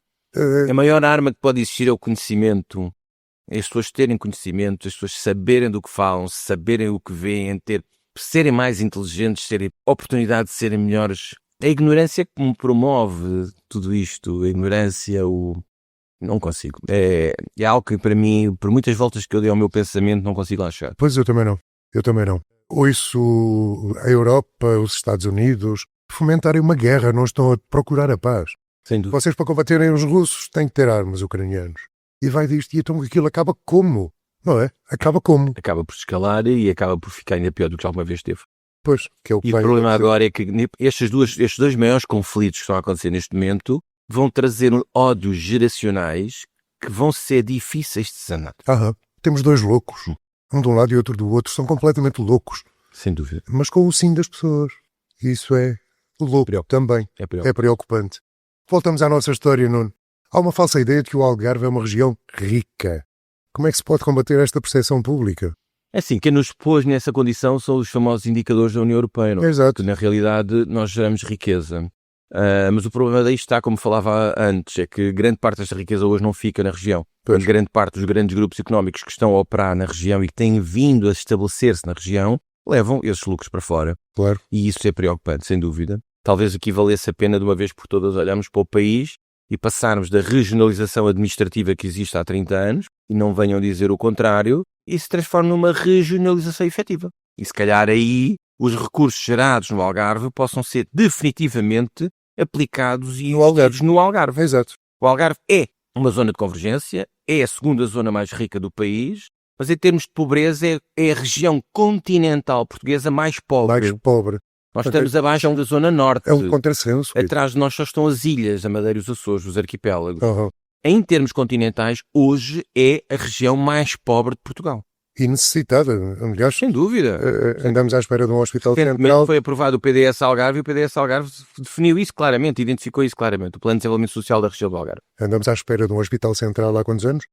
A maior arma que pode existir é o conhecimento. É as pessoas terem conhecimento, as pessoas saberem do que falam, saberem o que veem, serem mais inteligentes, terem oportunidade de serem melhores. A ignorância que me promove tudo isto. A ignorância, não consigo. É algo que para mim, por muitas voltas que eu dei ao meu pensamento, não consigo lá chegar. Pois eu também não. Ouço a Europa, os Estados Unidos fomentarem uma guerra, não estão a procurar a paz. Sem dúvida. Vocês, para combaterem os russos, têm que ter armas ucranianos. E vai disto, e então aquilo acaba como? Não é? Acaba como? Acaba por escalar e acaba por ficar ainda pior do que alguma vez teve. Pois, que é o que E o problema agora é que estes dois maiores conflitos que estão a acontecer neste momento vão trazer ódios geracionais que vão ser difíceis de sanar. Temos dois loucos. Um de um lado e outro do outro. São completamente loucos. Sem dúvida. Mas com o sim das pessoas. Isso é Louco também. É preocupante. Voltamos à nossa história, Nuno. Há uma falsa ideia de que o Algarve é uma região rica. Como é que se pode combater esta percepção pública? É assim, quem nos pôs nessa condição são os famosos indicadores da União Europeia, não? Exato. Que na realidade nós geramos riqueza. Mas o problema daí está, como falava antes, é que grande parte desta riqueza hoje não fica na região. Pois. Grande parte dos grandes grupos económicos que estão a operar na região e que têm vindo a estabelecer-se na região, levam esses lucros para fora. Claro. E isso é preocupante, sem dúvida. Talvez aqui valesse a pena de uma vez por todas olharmos para o país e passarmos da regionalização administrativa que existe há 30 anos, e não venham dizer o contrário, e se transforme numa regionalização efetiva. E se calhar aí os recursos gerados no Algarve possam ser definitivamente aplicados e investidos no Algarve. Exato. O Algarve é uma zona de convergência, é a segunda zona mais rica do país, mas em termos de pobreza é a região continental portuguesa mais pobre. Mais pobre. Nós estamos abaixo da zona norte. É um contrassenso. Atrás de nós só estão as ilhas, a Madeira e os Açores, os arquipélagos. Uhum. Em termos continentais, hoje é a região mais pobre de Portugal. E necessitada, aliás. Sem dúvida. Andamos à espera de um hospital Recentemente central. foi aprovado o PDS Algarve e o PDS Algarve definiu isso claramente, identificou isso claramente, o Plano de Desenvolvimento Social da região do Algarve. Andamos à espera de um hospital central há quantos anos?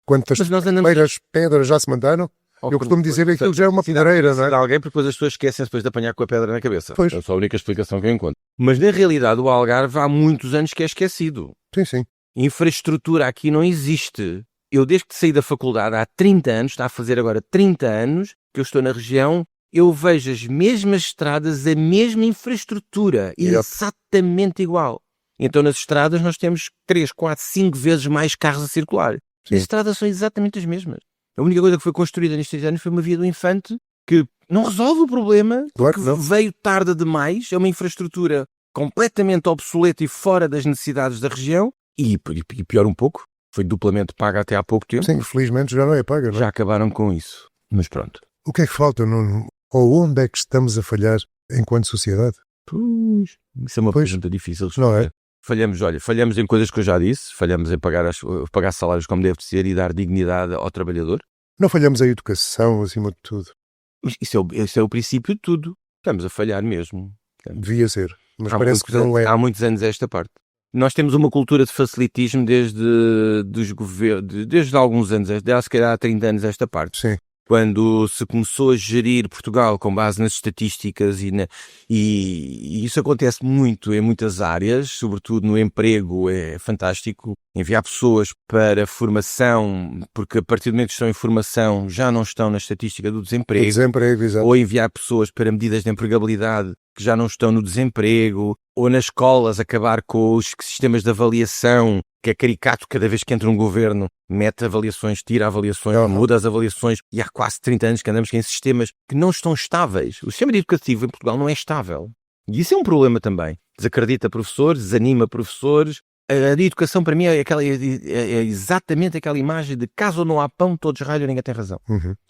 Quantas Mas nós andamos... primeiras pedras já se mandaram? Eu costumo dizer que aquilo já é uma pedreira, não é? Alguém, porque depois as pessoas esquecem depois de apanhar com a pedra na cabeça. Pois. É só a única explicação que eu encontro. Mas na realidade o Algarve há muitos anos que é esquecido. Sim, sim. Infraestrutura aqui não existe. Eu desde que saí da faculdade há 30 anos, está a fazer agora 30 anos que eu estou na região, eu vejo as mesmas estradas, a mesma infraestrutura, exatamente igual. Então nas estradas nós temos 3, 4, 5 vezes mais carros a circular. Sim. As estradas são exatamente as mesmas. A única coisa que foi construída nestes anos foi uma via do Infante que não resolve o problema, Claro que não. veio tarde demais, é uma infraestrutura completamente obsoleta e fora das necessidades da região e pior um pouco, foi duplamente paga até há pouco tempo. Sim, felizmente já não é paga, não é? Já acabaram com isso, mas pronto. O que é que falta, Nuno? Ou onde é que estamos a falhar enquanto sociedade? Pois, isso é uma pergunta difícil de Não é? Falhamos em coisas que eu já disse, falhamos em pagar salários como deve ser e dar dignidade ao trabalhador. Não falhamos a educação, acima de tudo. Mas isso é o princípio de tudo. Estamos a falhar mesmo. Devia ser, mas parece que não é. Há muitos anos esta parte. Nós temos uma cultura de facilitismo desde alguns anos, se calhar há 30 anos esta parte. Sim. Quando se começou a gerir Portugal com base nas estatísticas e isso acontece muito em muitas áreas, sobretudo no emprego, é fantástico. Enviar pessoas para formação, porque a partir do momento que estão em formação já não estão na estatística do desemprego. Exato. Ou enviar pessoas para medidas de empregabilidade que já não estão no desemprego, ou nas escolas acabar com os sistemas de avaliação, que é caricato cada vez que entra um governo, mete avaliações, tira avaliações, muda as avaliações, e há quase 30 anos que andamos em sistemas que não estão estáveis. O sistema educativo em Portugal não é estável. E isso é um problema também. Desacredita professores, desanima professores. A educação para mim é exatamente aquela imagem de caso não há pão, todos ralham, ninguém tem razão.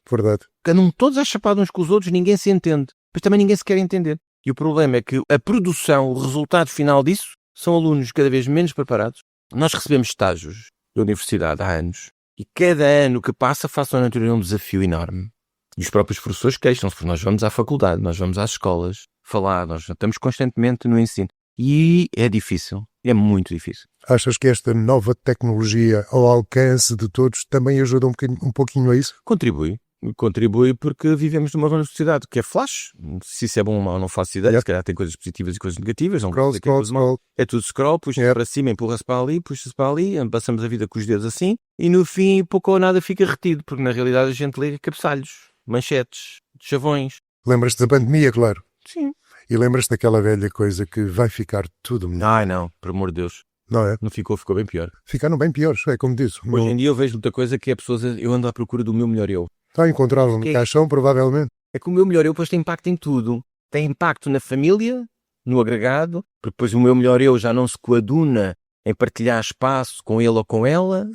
Verdade. Andam todos a chapar uns com os outros, ninguém se entende. Mas também ninguém se quer entender. E o problema é que a produção, o resultado final disso, são alunos cada vez menos preparados. Nós recebemos estágios da universidade há anos e cada ano que passa faça ao natureza um desafio enorme. E os próprios professores queixam-se, porque nós vamos à faculdade, nós vamos às escolas falar, nós estamos constantemente no ensino. E é difícil, é muito difícil. Achas que esta nova tecnologia ao alcance de todos também ajuda um pouquinho a isso? Contribui porque vivemos numa sociedade que é flash. Se isso é bom ou mau, não faço ideia. Se calhar tem coisas positivas e coisas negativas. Scroll. É tudo scroll, puxa-se para cima, empurra-se para ali, puxa-se para ali, passamos a vida com os dedos assim e no fim pouco ou nada fica retido, porque na realidade a gente lê cabeçalhos, manchetes, chavões. Lembras-te da pandemia, claro. Sim. E lembras-te daquela velha coisa que vai ficar tudo melhor. Ai não, por amor de Deus. Não é? Não ficou bem pior. Ficaram bem piores, é como disse. Hoje em dia eu vejo muita coisa que é pessoas, eu ando à procura do meu melhor eu. Está a encontrá-lo no caixão, provavelmente. É que o meu melhor eu depois tem impacto em tudo. Tem impacto na família, no agregado, porque depois o meu melhor eu já não se coaduna em partilhar espaço com ele ou com ela,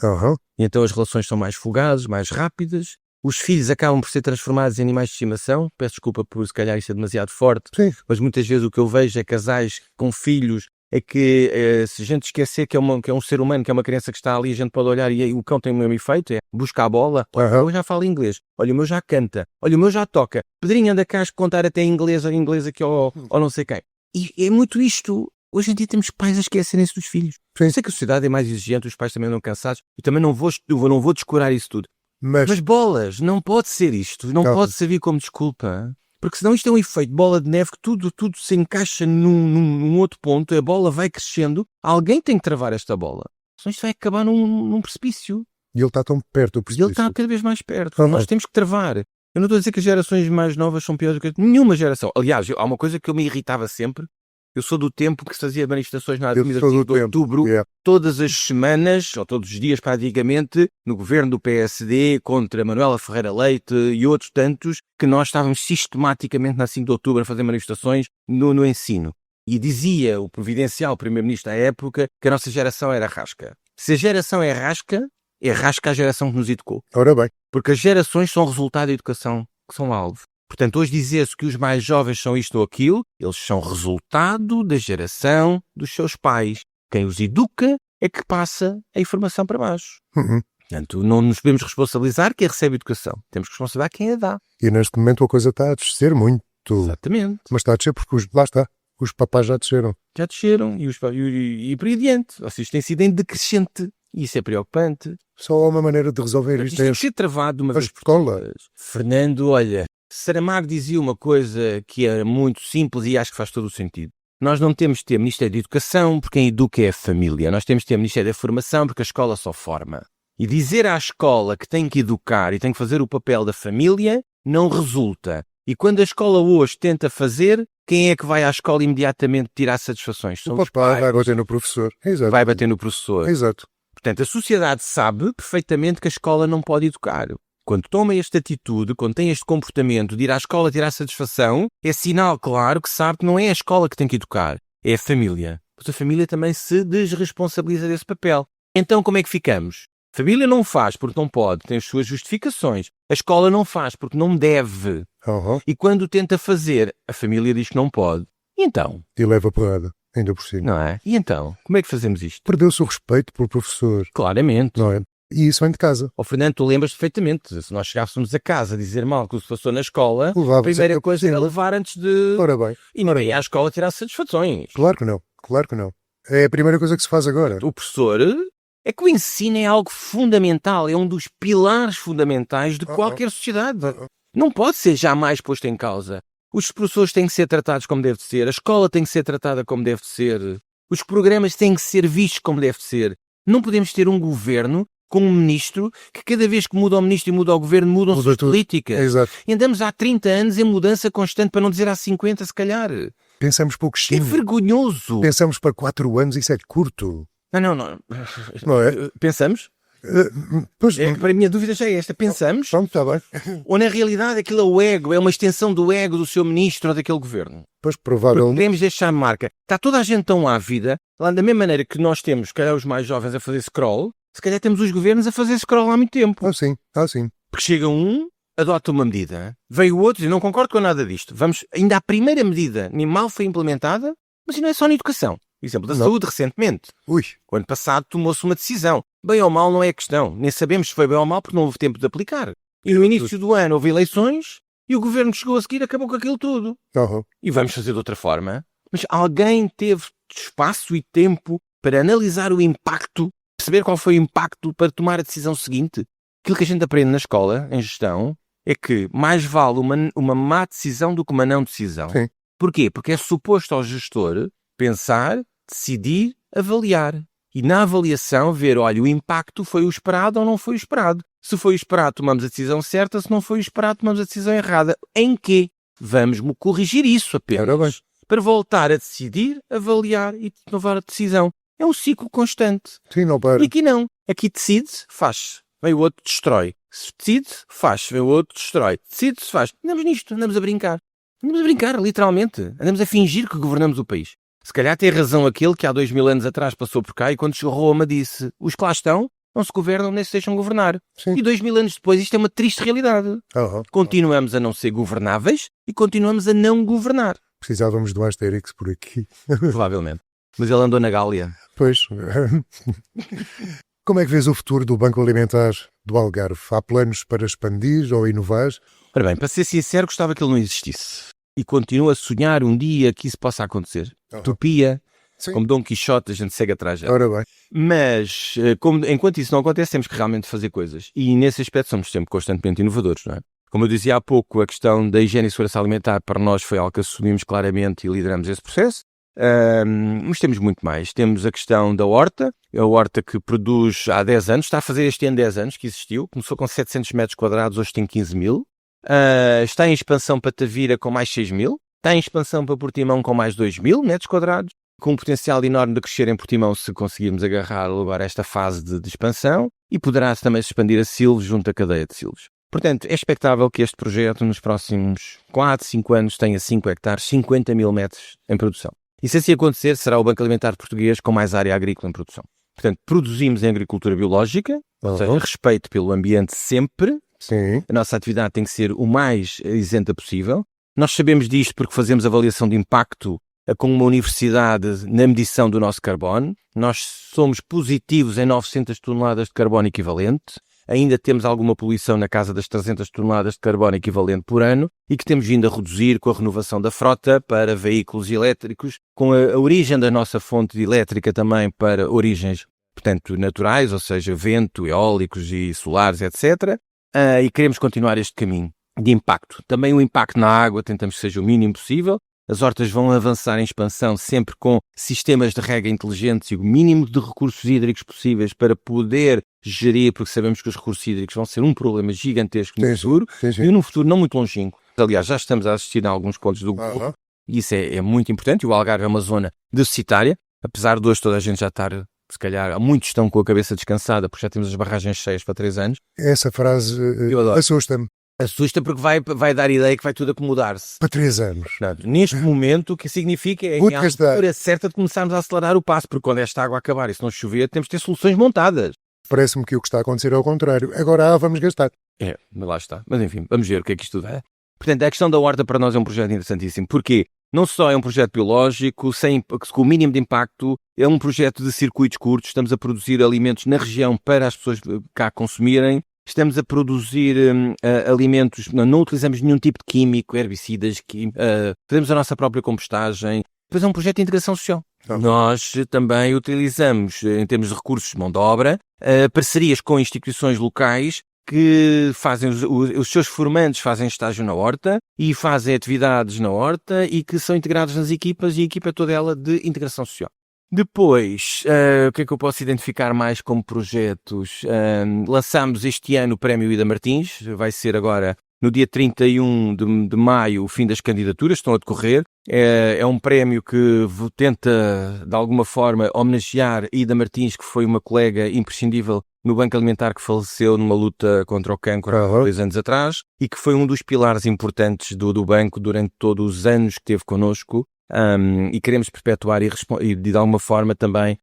e então as relações são mais fugazes, mais rápidas. Os filhos acabam por ser transformados em animais de estimação. Peço desculpa por se calhar isso é demasiado forte, sim, mas muitas vezes o que eu vejo é casais com filhos é que se a gente esquecer que é um ser humano, que é uma criança que está ali, a gente pode olhar e o cão tem o mesmo efeito, é buscar a bola. Eu já falo inglês, olha o meu já canta, olha o meu já toca, Pedrinho anda cá a contar até inglês aqui ou não sei quem. E é muito isto. Hoje em dia temos pais a esquecerem-se dos filhos. Sim. Sei que a sociedade é mais exigente, os pais também andam cansados, e também não vou descurar isso tudo. Mas Mas bolas, não pode ser isto, não pode servir como desculpa, porque senão isto é um efeito bola de neve que tudo se encaixa num outro ponto, a bola vai crescendo, alguém tem que travar esta bola, senão isto vai acabar num precipício. e ele está tão perto do E ele precipício. está cada vez mais perto, nós temos que travar. Eu não estou a dizer que as gerações mais novas são piores do que nenhuma geração. Aliás, há uma coisa que eu me irritava sempre. Eu sou do tempo que se fazia manifestações na Eu Avenida sou do 5 de tempo, Outubro, yeah. todas as semanas, ou todos os dias praticamente, no governo do PSD, contra Manuela Ferreira Leite e outros tantos, que nós estávamos sistematicamente na 5 de Outubro a fazer manifestações no ensino. E dizia o providencial primeiro-ministro à época que a nossa geração era rasca. Se a geração é rasca a geração que nos educou. Ora bem, Porque as gerações são resultado da educação que são alvo. Portanto, hoje dizer-se que os mais jovens são isto ou aquilo, eles são resultado da geração dos seus pais. Quem os educa é que passa a informação para baixo. Portanto, não nos podemos responsabilizar quem recebe educação. Temos que responsabilizar quem a dá. e neste momento a coisa está a descer muito. Exatamente. Mas está a descer porque lá está, os papás já desceram. Já desceram e por aí adiante. Ou seja, isto tem sido em decrescente. E isso é preocupante. Só há uma maneira de resolver Isto isto. tem É que ser travado de uma a vez por escola. todas. Fernando, olha, Saramago dizia uma coisa que era muito simples e acho que faz todo o sentido. Nós não temos de ter Ministério da Educação porque quem educa é a família. Nós temos de ter Ministério da Formação porque a escola só forma. E dizer à escola que tem que educar e tem que fazer o papel da família não resulta. E quando a escola hoje tenta fazer, quem é que vai à escola imediatamente tirar satisfações? São O os papai pais. vai bater no professor. Exato. Vai bater no professor. Exato. Portanto, a sociedade sabe perfeitamente que a escola não pode educar. Quando toma esta atitude, quando tem este comportamento de ir à escola tirar satisfação, é sinal claro que sabe que não é a escola que tem que educar, é a família. Mas a família também se desresponsabiliza desse papel. Então como é que ficamos? A família não faz porque não pode, tem as suas justificações. A escola não faz porque não deve. Uhum. E quando tenta fazer, a família diz que não pode. E então? E leva porrada, ainda por cima. Não é? E então? Como é que fazemos isto? Perdeu-se o respeito pelo professor, Claramente. não é? E isso vem de casa. Ó Fernando, tu lembras perfeitamente. Se nós chegássemos a casa a dizer mal que se passou na escola, Levava a primeira sempre coisa era por cima. levar antes de... Ora bem, E não ia à escola tirar satisfações. claro que não, claro que não. É a primeira coisa que se faz agora. O professor é que o ensino é algo fundamental, é um dos pilares fundamentais de qualquer sociedade. Não pode ser jamais posto em causa. Os professores têm que ser tratados como deve ser, a escola tem que ser tratada como deve ser, os programas têm que ser vistos como deve ser. Não podemos ter um governo com um ministro que cada vez que muda o ministro e muda o governo mudam-se Muda as tudo. políticas. Exato. E andamos há 30 anos em mudança constante, para não dizer há 50 se calhar. Pensamos É pouquinho. vergonhoso. Pensamos para 4 anos, isso é curto. Não. Não é? Pensamos? Pois, Para a minha dúvida já é esta. Pensamos? pronto, está bem. Ou na realidade aquilo é o ego, é uma extensão do ego do seu ministro ou daquele governo? Pois Porque provavelmente. queremos deixar marca. Está toda a gente tão ávida, lá da mesma maneira que nós temos, se calhar os mais jovens a fazer scroll, se calhar temos os governos a fazer scroll há muito tempo. Sim. Porque chega um, adota uma medida, veio o outro e não concordo com nada disto. Ainda a primeira medida nem mal foi implementada, mas isso não é só na educação. Exemplo da Não. saúde, recentemente. Ui, O ano passado tomou-se uma decisão. Bem ou mal não é a questão. Nem sabemos se foi bem ou mal porque não houve tempo de aplicar. E no início do ano houve eleições e o governo que chegou a seguir acabou com aquilo tudo. uhum. E vamos fazer de outra forma. Mas alguém teve espaço e tempo para analisar o impacto, perceber qual foi o impacto para tomar a decisão seguinte. Aquilo que a gente aprende na escola, em gestão, é que mais vale uma má decisão do que uma não decisão. Sim. Porquê? Porque é suposto ao gestor pensar, decidir, avaliar. E na avaliação ver, olha, o impacto foi o esperado ou não foi o esperado. Se foi o esperado, tomamos a decisão certa. Se não foi o esperado, tomamos a decisão errada. Em quê? Vamos corrigir isso apenas. Ora bem. Para voltar a decidir, avaliar e renovar a decisão. É um ciclo constante. Sim, não para. E aqui não. Aqui decide-se, faz-se. Vem o outro, destrói. Se decide, faz-se. Vem o outro, destrói. Decide-se, faz. Andamos nisto. Andamos a brincar. Andamos a brincar, literalmente. Andamos a fingir que governamos o país. Se calhar tem razão aquele que há 2000 anos atrás passou por cá e quando chegou a Roma disse: os que lá estão não se governam nem se deixam governar. Sim. E 2000 anos depois isto é uma triste realidade. Uhum. Continuamos a não ser governáveis e continuamos a não governar. Precisávamos do Asterix por aqui. Provavelmente. Mas ele andou na Gália. Pois. Como é que vês o futuro do Banco Alimentar do Algarve? Há planos para expandir ou inovar? Ora bem, para ser sincero, gostava que ele não existisse. e continuo a sonhar um dia que isso possa acontecer. Utopia, como Dom Quixote, a gente segue atrás já. Ora bem. Mas, enquanto isso não acontece, temos que realmente fazer coisas. E nesse aspecto somos sempre constantemente inovadores, não é? Como eu dizia há pouco, a questão da higiene e segurança alimentar para nós foi algo que assumimos claramente e lideramos esse processo. Mas temos muito mais. Temos a questão da horta, a horta que produz há 10 anos, está a fazer este ano 10 anos que existiu, começou com 700 metros quadrados, hoje tem 15 mil. Está em expansão para Tavira com mais 6 mil, está em expansão para Portimão com mais 2 mil metros quadrados, com um potencial enorme de crescer em Portimão se conseguirmos agarrar agora esta fase de expansão, e poderá também se expandir a Silves junto à cadeia de Silves. Portanto, é expectável que este projeto nos próximos 4, 5 anos tenha 5 hectares, 50 mil metros em produção. E se assim acontecer, será o Banco Alimentar Português com mais área agrícola em produção. Portanto, produzimos em agricultura biológica, ou seja, respeito pelo ambiente sempre. Sim. A nossa atividade tem que ser o mais isenta possível. Nós sabemos disto porque fazemos avaliação de impacto com uma universidade na medição do nosso carbono. Nós somos positivos em 900 toneladas de carbono equivalente. Ainda temos alguma poluição na casa das 300 toneladas de carbono equivalente por ano e que temos vindo a reduzir com a renovação da frota para veículos elétricos, com a origem da nossa fonte elétrica também para origens, portanto, naturais, ou seja, vento, eólicos e solares, etc. E queremos continuar este caminho de impacto. Também o impacto na água tentamos que seja o mínimo possível. As hortas vão avançar em expansão sempre com sistemas de rega inteligentes e o mínimo de recursos hídricos possíveis para poder gerir, porque sabemos que os recursos hídricos vão ser um problema gigantesco no futuro, e num futuro não muito longínquo. Aliás, já estamos a assistir a alguns pontos do globo, e isso é muito importante. O Algarve é uma zona deficitária, apesar de hoje toda a gente já estar, se calhar, muitos estão com a cabeça descansada, porque já temos as barragens cheias para 3 anos. Essa frase assusta-me. Assusta porque vai dar a ideia que vai tudo acomodar-se. Para 3 anos. Portanto, neste momento, o que significa é que é a altura certa de começarmos a acelerar o passo, porque quando esta água acabar e se não chover, temos de ter soluções montadas. Parece-me que o que está a acontecer é o contrário. Agora vamos gastar. Lá está. Mas enfim, vamos ver o que é que isto dá. Portanto, a questão da horta para nós é um projeto interessantíssimo. Porquê? Não só é um projeto biológico, com o mínimo de impacto, é um projeto de circuitos curtos, estamos a produzir alimentos na região para as pessoas cá consumirem. Estamos a produzir alimentos, não utilizamos nenhum tipo de químico, herbicidas, fazemos a nossa própria compostagem. Depois é um projeto de integração social. Nós também utilizamos, em termos de recursos de mão de obra, parcerias com instituições locais que fazem, os seus formandos fazem estágio na horta e fazem atividades na horta e que são integrados nas equipas, e a equipa é toda ela de integração social. Depois, o que é que eu posso identificar mais como projetos? Lançámos este ano o Prémio Ida Martins, vai ser agora no dia 31 de maio o fim das candidaturas, estão a decorrer. É um prémio que tenta, de alguma forma, homenagear Ida Martins, que foi uma colega imprescindível no Banco Alimentar que faleceu numa luta contra o cancro há 2 anos atrás e que foi um dos pilares importantes do banco durante todos os anos que esteve connosco. E queremos perpetuar e de alguma forma também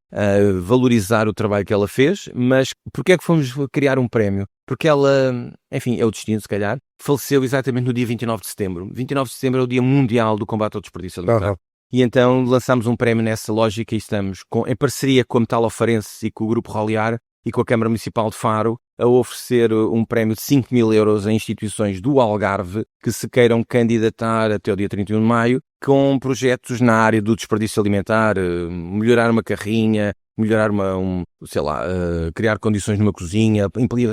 valorizar o trabalho que ela fez. Mas porquê é que fomos criar um prémio? Porque ela, enfim, é o destino se calhar, faleceu exatamente no dia 29 de setembro. 29 de setembro é o Dia Mundial do Combate ao Desperdício Alimentar. E então lançámos um prémio nessa lógica e estamos em parceria com a Metalofarense e com o Grupo Roliar e com a Câmara Municipal de Faro a oferecer um prémio de 5.000 euros a instituições do Algarve que se queiram candidatar até o dia 31 de maio com projetos na área do desperdício alimentar, melhorar uma carrinha, melhorar criar condições numa cozinha,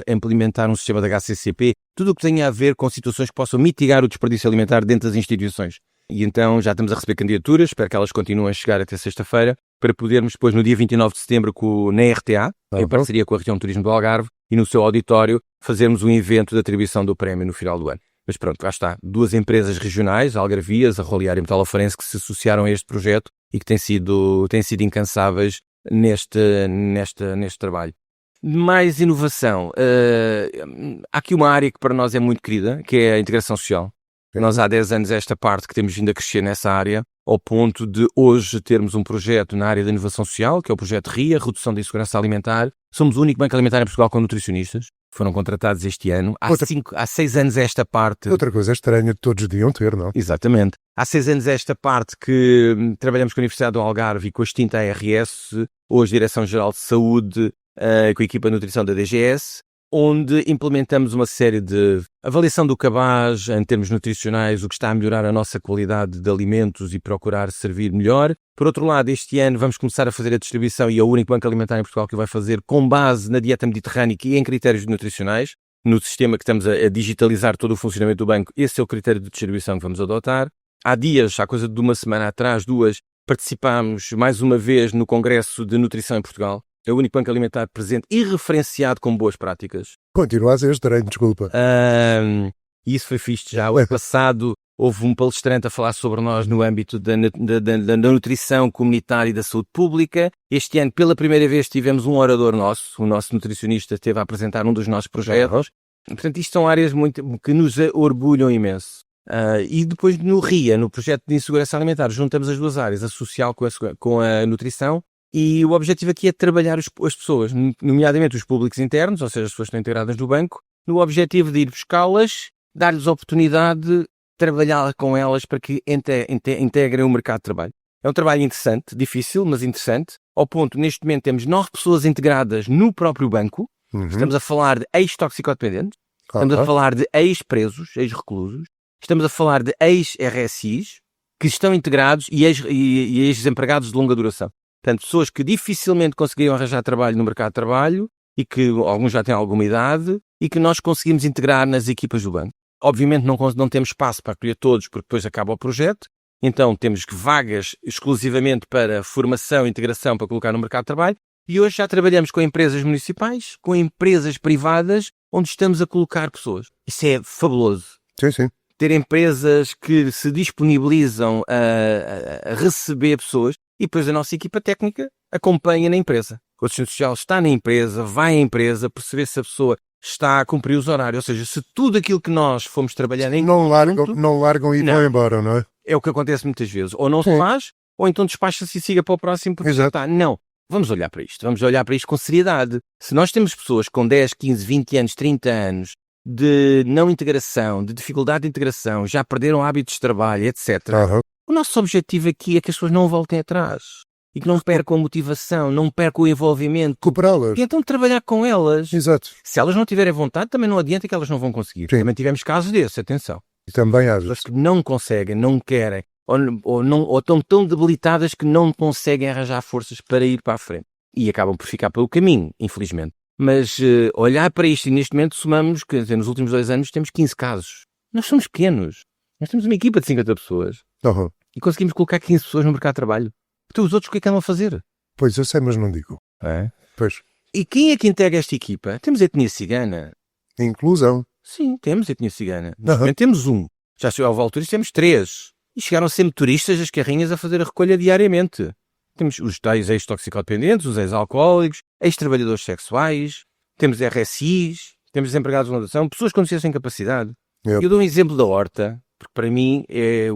implementar um sistema de HCCP, tudo o que tenha a ver com situações que possam mitigar o desperdício alimentar dentro das instituições. E então já estamos a receber candidaturas, espero que elas continuem a chegar até sexta-feira, para podermos depois no dia 29 de setembro na RTA, em parceria com a Região de Turismo do Algarve, e no seu auditório, fazermos um evento de atribuição do prémio no final do ano. Mas pronto, lá está. 2 empresas regionais, Algarvias, a Roliar e a Metalofarense, que se associaram a este projeto e que têm sido incansáveis neste trabalho. Mais inovação. Há aqui uma área que para nós é muito querida, que é a integração social. Nós há 10 anos esta parte que temos vindo a crescer nessa área, ao ponto de hoje termos um projeto na área da inovação social, que é o projeto RIA, Redução da Insegurança Alimentar. Somos o único banco alimentar em Portugal com nutricionistas. Foram contratados este ano. Há 6 anos esta parte... Outra coisa estranha que todos deviam ter, não? Exatamente. Há 6 anos esta parte que trabalhamos com a Universidade do Algarve e com a extinta ARS, hoje Direção-Geral de Saúde, com a equipa de nutrição da DGS. onde implementamos uma série de avaliação do cabaz em termos nutricionais, o que está a melhorar a nossa qualidade de alimentos e procurar servir melhor. Por outro lado, este ano vamos começar a fazer a distribuição, e é o único banco alimentar em Portugal que o vai fazer, com base na dieta mediterrânica e em critérios nutricionais. No sistema que estamos a digitalizar todo o funcionamento do banco, esse é o critério de distribuição que vamos adotar. Há dias, há coisa de uma semana atrás, participámos mais uma vez no Congresso de Nutrição em Portugal. É o único banco alimentar presente e referenciado com boas práticas. Continua a ser estranho, desculpa. E isso foi fixe já. O ano passado houve um palestrante a falar sobre nós no âmbito da nutrição comunitária e da saúde pública. Este ano, pela primeira vez, tivemos um orador nosso, o nosso nutricionista, esteve a apresentar um dos nossos projetos. Portanto, isto são áreas que nos orgulham imenso. E depois no RIA, no projeto de insegurança alimentar, juntamos as duas áreas, a social com a nutrição. E o objetivo aqui é trabalhar as pessoas, nomeadamente os públicos internos, ou seja, as pessoas que estão integradas no banco, no objetivo de ir buscá-las, dar-lhes oportunidade de trabalhar com elas para que integrem o mercado de trabalho. É um trabalho interessante, difícil, mas interessante. Ao ponto, neste momento, temos 9 pessoas integradas no próprio banco. Estamos a falar de ex-toxicodependentes, estamos a falar de ex-presos, ex-reclusos, estamos a falar de ex-RSIs, que estão integrados e ex-desempregados de longa duração. Portanto, pessoas que dificilmente conseguiram arranjar trabalho no mercado de trabalho e que alguns já têm alguma idade e que nós conseguimos integrar nas equipas do banco. Obviamente não temos espaço para acolher todos porque depois acaba o projeto, então temos vagas exclusivamente para formação e integração para colocar no mercado de trabalho e hoje já trabalhamos com empresas municipais, com empresas privadas, onde estamos a colocar pessoas. Isso é fabuloso. Sim. Ter empresas que se disponibilizam a receber pessoas. E depois a nossa equipa técnica acompanha na empresa. O assistente social está na empresa, vai à empresa, perceber se a pessoa está a cumprir os horários. Ou seja, se tudo aquilo que nós fomos trabalhando em não largam e vão embora, não é? É o que acontece muitas vezes. Ou não se faz, ou então despacha-se e siga para o próximo porque já está. Não. Vamos olhar para isto. Vamos olhar para isto com seriedade. Se nós temos pessoas com 10, 15, 20 anos, 30 anos de não integração, de dificuldade de integração, já perderam hábitos de trabalho, etc. O nosso objetivo aqui é que as pessoas não voltem atrás e que não percam a motivação, não percam o envolvimento. Cooperá-las. E então trabalhar com elas. Exato. Se elas não tiverem vontade, também não adianta que elas não vão conseguir. Sim. Também tivemos casos desses, atenção. E também há Pessoas que não conseguem, não querem, ou estão tão debilitadas que não conseguem arranjar forças para ir para a frente. E acabam por ficar pelo caminho, infelizmente. Mas olhar para isto, e neste momento somamos, quer dizer, nos últimos 2 anos temos 15 casos. Nós somos pequenos. Nós temos uma equipa de 50 pessoas. E conseguimos colocar 15 pessoas no mercado de trabalho. Então os outros o que é que andam a fazer? Pois, eu sei, mas não digo. Pois. E quem é que integra esta equipa? Temos a etnia cigana. Inclusão. Sim, temos a etnia cigana. Neste momento temos 1. Já chegou ao Valturis, temos 3. E chegaram sempre turistas das carrinhas a fazer a recolha diariamente. Temos os tais ex-toxicodependentes, os ex-alcoólicos, ex-trabalhadores sexuais, temos RSIs, temos desempregados de longa duração, pessoas com deficiência sem capacidade. Eu dou um exemplo da horta, porque para mim é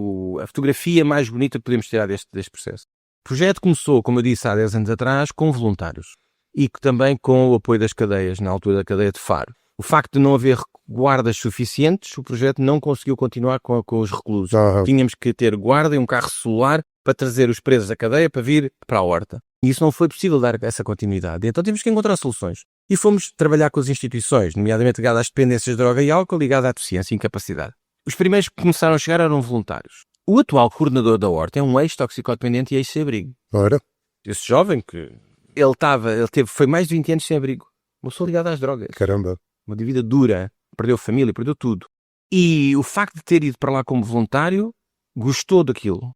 a fotografia mais bonita que podemos tirar deste processo. O projeto começou, como eu disse, há 10 anos atrás, com voluntários e também com o apoio das cadeias, na altura da cadeia de Faro. O facto de não haver guardas suficientes, o projeto não conseguiu continuar com os reclusos. Tínhamos que ter guarda e um carro celular para trazer os presos da cadeia para vir para a horta. E isso não foi possível dar essa continuidade. Então temos que encontrar soluções. E fomos trabalhar com as instituições, nomeadamente ligadas às dependências de droga e álcool, ligadas à deficiência e incapacidade. Os primeiros que começaram a chegar eram voluntários. O atual coordenador da horta é um ex-toxicodependente e ex-sem-abrigo. Ora. Esse jovem que foi mais de 20 anos sem abrigo. Uma pessoa ligada às drogas. Caramba. Uma vida dura. Perdeu família, perdeu tudo. E o facto de ter ido para lá como voluntário, gostou daquilo.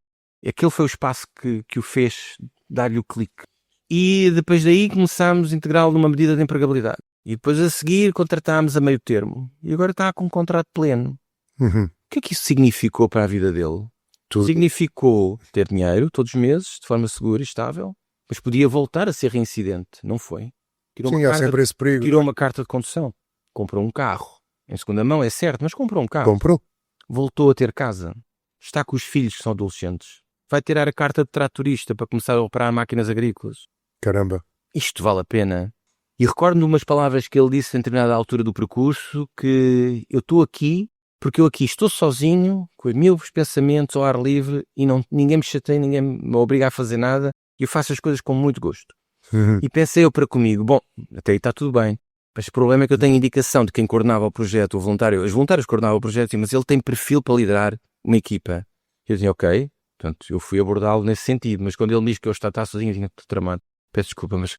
Aquele foi o espaço que o fez dar-lhe o clique. E depois daí começámos a integrá-lo numa medida de empregabilidade. E depois a seguir contratámos a meio termo. E agora está com um contrato pleno. O que é que isso significou para a vida dele? Tudo. Significou ter dinheiro todos os meses, de forma segura e estável, mas podia voltar a ser reincidente. Não foi. Sim, há sempre esse perigo. Tirou uma carta de condução. Comprou um carro. Em segunda mão, é certo, mas comprou um carro. Comprou. Voltou a ter casa. Está com os filhos que são adolescentes. Vai tirar a carta de tratorista para começar a operar máquinas agrícolas. Caramba. Isto vale a pena. E recordo-me umas palavras que ele disse em determinada altura do percurso, que eu estou aqui porque eu aqui estou sozinho, com os meus pensamentos ao ar livre e ninguém me chateia, ninguém me obriga a fazer nada e eu faço as coisas com muito gosto. E pensei eu para comigo, bom, até aí está tudo bem, Mas o problema é que eu tenho indicação de quem coordenava o projeto, o voluntário, os voluntários coordenavam o projeto, mas ele tem perfil para liderar uma equipa. Eu dizia, ok, portanto, eu fui abordá-lo nesse sentido, mas quando ele me diz que eu está sozinho, eu digo, estou tramado, peço desculpa, mas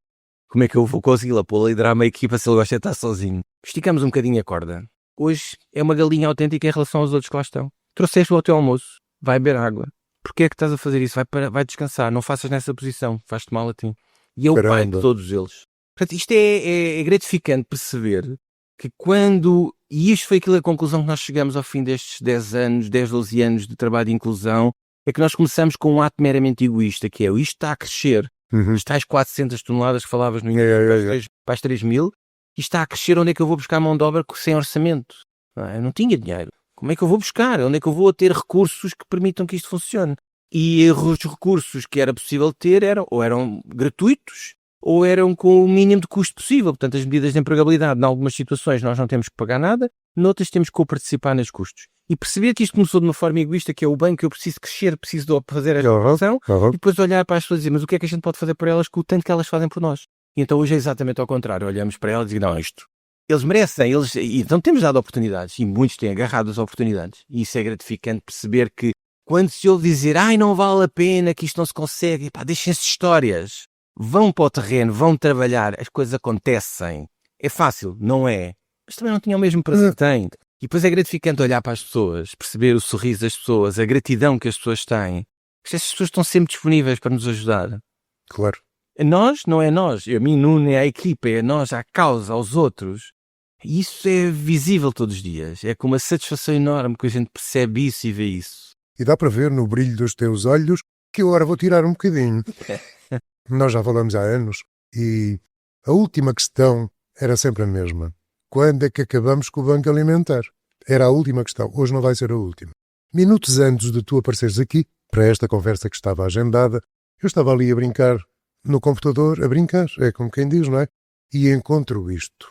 como é que eu vou conseguir pô-lo a liderar uma equipa se ele gosta de estar sozinho? Esticamos um bocadinho a corda. Hoje é uma galinha autêntica em relação aos outros que lá estão. Trouxeste-o ao teu almoço, vai beber água. Porquê é que estás a fazer isso? Vai descansar, não faças nessa posição, faz-te mal a ti. E é o pai de todos eles. Portanto, isto é gratificante perceber que quando, e isto foi a conclusão que nós chegamos ao fim destes 10 anos, 10, 12 anos de trabalho de inclusão, é que nós começamos com um ato meramente egoísta, que é, isto está a crescer, as tais 400 toneladas que falavas no início, para as 3 mil, e está a crescer, onde é que eu vou buscar mão de obra sem orçamento? Eu não tinha dinheiro. Como é que eu vou buscar? Onde é que eu vou ter recursos que permitam que isto funcione? E os recursos que era possível ter eram gratuitos, ou eram com o mínimo de custo possível. Portanto, as medidas de empregabilidade, em algumas situações nós não temos que pagar nada, noutras temos que co-participar nos custos. E perceber que isto começou de uma forma egoísta, que é o bem que eu preciso crescer, preciso de fazer esta operação, e depois olhar para as pessoas e dizer, mas o que é que a gente pode fazer por elas com o tanto que elas fazem por nós? E então hoje é exatamente ao contrário, olhamos para elas e dizemos, não, isto, eles merecem, então temos dado oportunidades, e muitos têm agarrado as oportunidades, e isso é gratificante perceber que quando se ouve dizer, não vale a pena, que isto não se consegue, deixem-se histórias. Vão para o terreno, vão trabalhar, as coisas acontecem. É fácil, não é? Mas também não tinha o mesmo prazer que tem. E depois é gratificante olhar para as pessoas, perceber o sorriso das pessoas, a gratidão que as pessoas têm. Estas pessoas estão sempre disponíveis para nos ajudar. Claro. A nós, não é nós. A mim, Nuno, é a equipa, é a nós, à causa, aos outros. E isso é visível todos os dias. É com uma satisfação enorme que a gente percebe isso e vê isso. E dá para ver no brilho dos teus olhos que eu agora vou tirar um bocadinho. Nós já falamos há anos e a última questão era sempre a mesma. Quando é que acabamos com o Banco Alimentar? Era a última questão. Hoje não vai ser a última. Minutos antes de tu apareceres aqui, para esta conversa que estava agendada, eu estava ali a brincar no computador, a brincar, é como quem diz, não é? E encontro isto.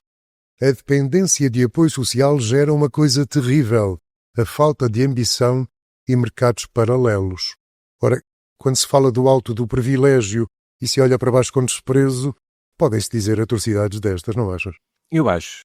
A dependência de apoio social gera uma coisa terrível, a falta de ambição e mercados paralelos. Ora, quando se fala do alto do privilégio e se olha para baixo com desprezo, podem-se dizer atrocidades destas, não achas? Eu acho.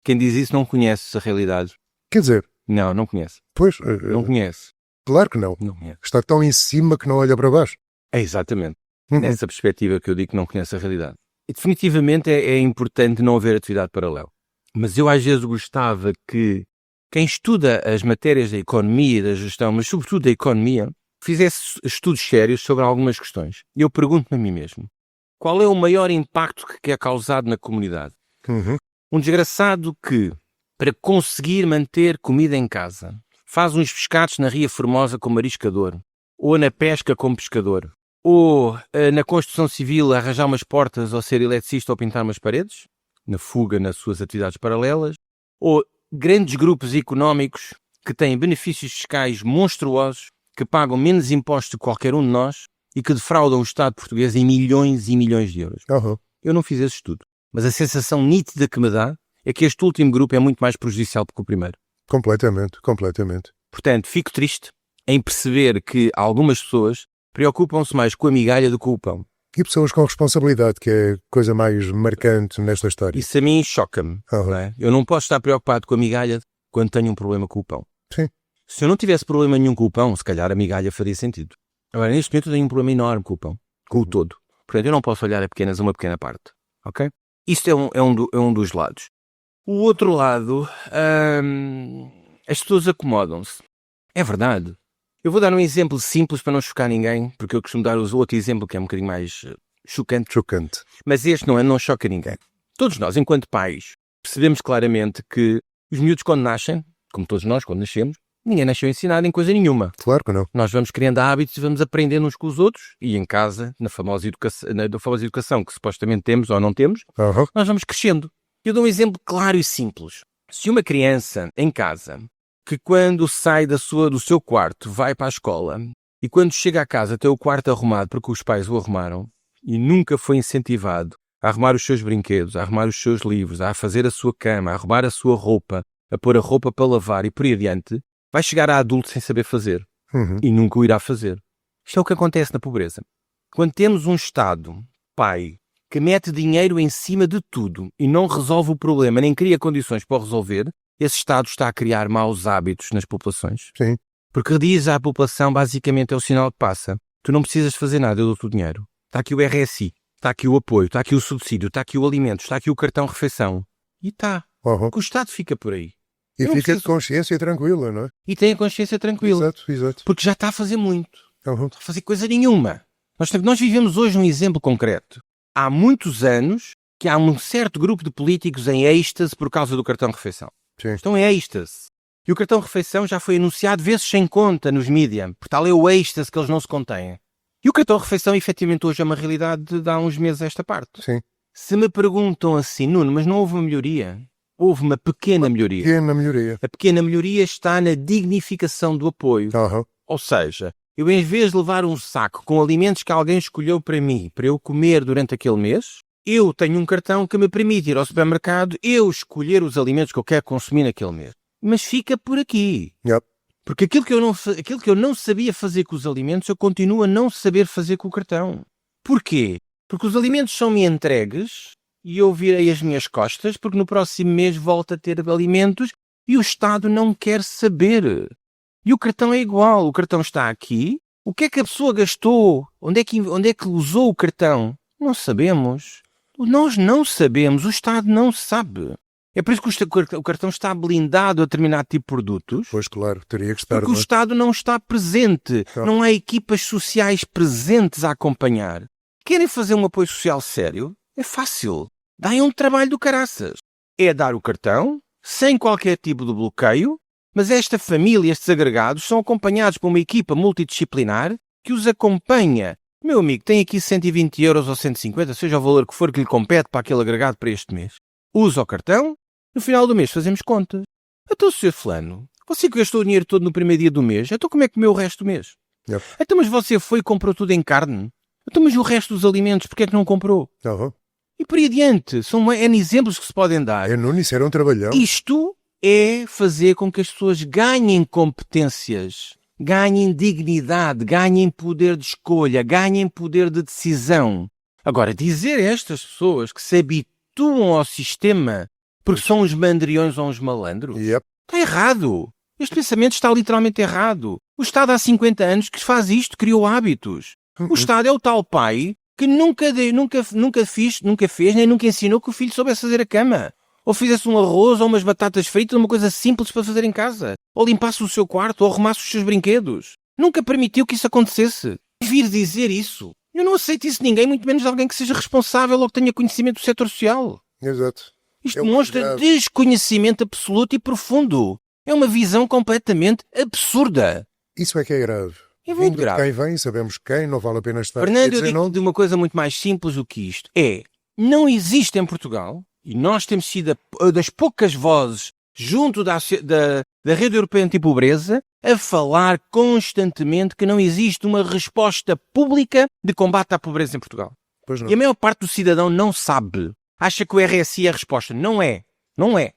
Quem diz isso não conhece a realidade. Quer dizer... Não conhece. Pois... não conhece. Claro que não. Não conhece. Está tão em cima que não olha para baixo. É exatamente. Nessa perspectiva que eu digo que não conhece a realidade. E definitivamente é importante não haver atividade paralela. Mas eu às vezes gostava que quem estuda as matérias da economia e da gestão, mas sobretudo da economia, fizesse estudos sérios sobre algumas questões. E eu pergunto-me a mim mesmo, qual é o maior impacto que é causado na comunidade? Um desgraçado que, para conseguir manter comida em casa, faz uns pescados na Ria Formosa como mariscador, ou na pesca como pescador, ou na construção civil arranjar umas portas ou ser eletricista ou pintar umas paredes, na fuga nas suas atividades paralelas, ou grandes grupos económicos que têm benefícios fiscais monstruosos, que pagam menos impostos que qualquer um de nós e que defraudam o Estado português em milhões e milhões de euros. Eu não fiz esse estudo, mas a sensação nítida que me dá é que este último grupo é muito mais prejudicial do que o primeiro. Completamente, completamente. Portanto, fico triste em perceber que algumas pessoas preocupam-se mais com a migalha do que com o pão. E pessoas com responsabilidade, que é a coisa mais marcante nesta história. Isso a mim choca-me. Não é? Eu não posso estar preocupado com a migalha quando tenho um problema com o pão. Sim. Se eu não tivesse problema nenhum com o pão, se calhar a migalha faria sentido. Agora, neste momento eu tenho um problema enorme com o pão, com o todo. Portanto, eu não posso olhar a uma pequena parte. Ok? Isto é um dos lados. O outro lado, as pessoas acomodam-se. É verdade. Eu vou dar um exemplo simples para não chocar ninguém, porque eu costumo dar o outro exemplo que é um bocadinho mais chocante. Mas este não choca ninguém. Todos nós, enquanto pais, percebemos claramente que os miúdos quando nascem, como todos nós quando nascemos, ninguém nasceu ensinado em coisa nenhuma. Claro que não. Nós vamos criando hábitos e vamos aprendendo uns com os outros e em casa, na famosa educação que supostamente temos ou não temos, nós vamos crescendo. Eu dou um exemplo claro e simples. Se uma criança em casa, que quando sai do seu quarto vai para a escola e quando chega a casa tem o quarto arrumado porque os pais o arrumaram e nunca foi incentivado a arrumar os seus brinquedos, a arrumar os seus livros, a fazer a sua cama, a arrumar a sua roupa, a pôr a roupa para lavar e por aí adiante, vai chegar a adulto sem saber fazer e nunca o irá fazer. Isto é o que acontece na pobreza. Quando temos um Estado, pai, que mete dinheiro em cima de tudo e não resolve o problema, nem cria condições para o resolver, esse Estado está a criar maus hábitos nas populações. Sim. Porque diz à população, basicamente, é o sinal que passa. Tu não precisas fazer nada, eu dou-te o dinheiro. Está aqui o RSI, está aqui o apoio, está aqui o subsídio, está aqui o alimento, está aqui o cartão refeição. E está. Uhum. O Estado fica por aí. E fica de consciência tranquila, não é? E tem a consciência tranquila. Exato. Porque já está a fazer muito. Uhum. Não está a fazer coisa nenhuma. Nós vivemos hoje um exemplo concreto. Há muitos anos que há um certo grupo de políticos em êxtase por causa do cartão refeição. Sim. Estão em êxtase. E o cartão refeição já foi anunciado vezes sem conta nos mídias. Por tal é o êxtase que eles não se contêm. E o cartão refeição, efetivamente, hoje é uma realidade de há uns meses a esta parte. Sim. Se me perguntam assim, Nuno, mas não houve uma melhoria? Houve uma pequena melhoria. Pequena melhoria. A pequena melhoria está na dignificação do apoio. Uhum. Ou seja, eu em vez de levar um saco com alimentos que alguém escolheu para mim, para eu comer durante aquele mês, eu tenho um cartão que me permite ir ao supermercado, eu escolher os alimentos que eu quero consumir naquele mês. Mas fica por aqui. Yep. Porque aquilo que eu não sabia fazer com os alimentos, eu continuo a não saber fazer com o cartão. Porquê? Porque os alimentos são-me entregues e eu virei as minhas costas, porque no próximo mês volto a ter alimentos e o Estado não quer saber. E o cartão é igual. O cartão está aqui. O que é que a pessoa gastou? Onde é que usou o cartão? Não sabemos. Nós não sabemos. O Estado não sabe. É por isso que o cartão está blindado a determinado tipo de produtos. Pois claro, teria que estar. Porque o Estado não está presente. Não. Não há equipas sociais presentes a acompanhar. Querem fazer um apoio social sério? É fácil. Dá um trabalho do caraças. É dar o cartão, sem qualquer tipo de bloqueio, mas esta família, estes agregados, são acompanhados por uma equipa multidisciplinar que os acompanha. Meu amigo, tem aqui 120 euros ou 150, seja o valor que for que lhe compete para aquele agregado para este mês. Usa o cartão, no final do mês fazemos contas. Então, Sr. Fulano, você que gastou o dinheiro todo no primeiro dia do mês, então como é que comeu o resto do mês? Yep. Então, mas você foi e comprou tudo em carne? Então, mas o resto dos alimentos, porquê é que não comprou? Uhum. E por aí adiante, são N exemplos que se podem dar. Nuno, isso era um trabalhão. Isto é fazer com que as pessoas ganhem competências, ganhem dignidade, ganhem poder de escolha, ganhem poder de decisão. Agora, dizer a estas pessoas que se habituam ao sistema porque são uns mandriões ou uns malandros, Yep. está errado. Este pensamento está literalmente errado. O Estado há 50 anos que faz isto, criou hábitos. O Estado é o tal pai que nunca fez, nem nunca ensinou que o filho soubesse fazer a cama. Ou fizesse um arroz, ou umas batatas fritas, uma coisa simples para fazer em casa. Ou limpasse o seu quarto, ou arrumasse os seus brinquedos. Nunca permitiu que isso acontecesse. Vir dizer isso. Eu não aceito isso de ninguém, muito menos de alguém que seja responsável ou que tenha conhecimento do setor social. Exato. Isto demonstra desconhecimento absoluto e profundo. É uma visão completamente absurda. Isso é que é grave. É muito Vindo grave. de quem vem, sabemos quem, não vale a pena estar Fernando, a eu dizer digo não. de uma coisa muito mais simples do que isto. Não existe em Portugal, e nós temos sido das poucas vozes junto da Rede Europeia Antipobreza a falar constantemente que não existe uma resposta pública de combate à pobreza em Portugal. Pois não. E a maior parte do cidadão não sabe. Acha que o RSI é a resposta. Não é. Não é.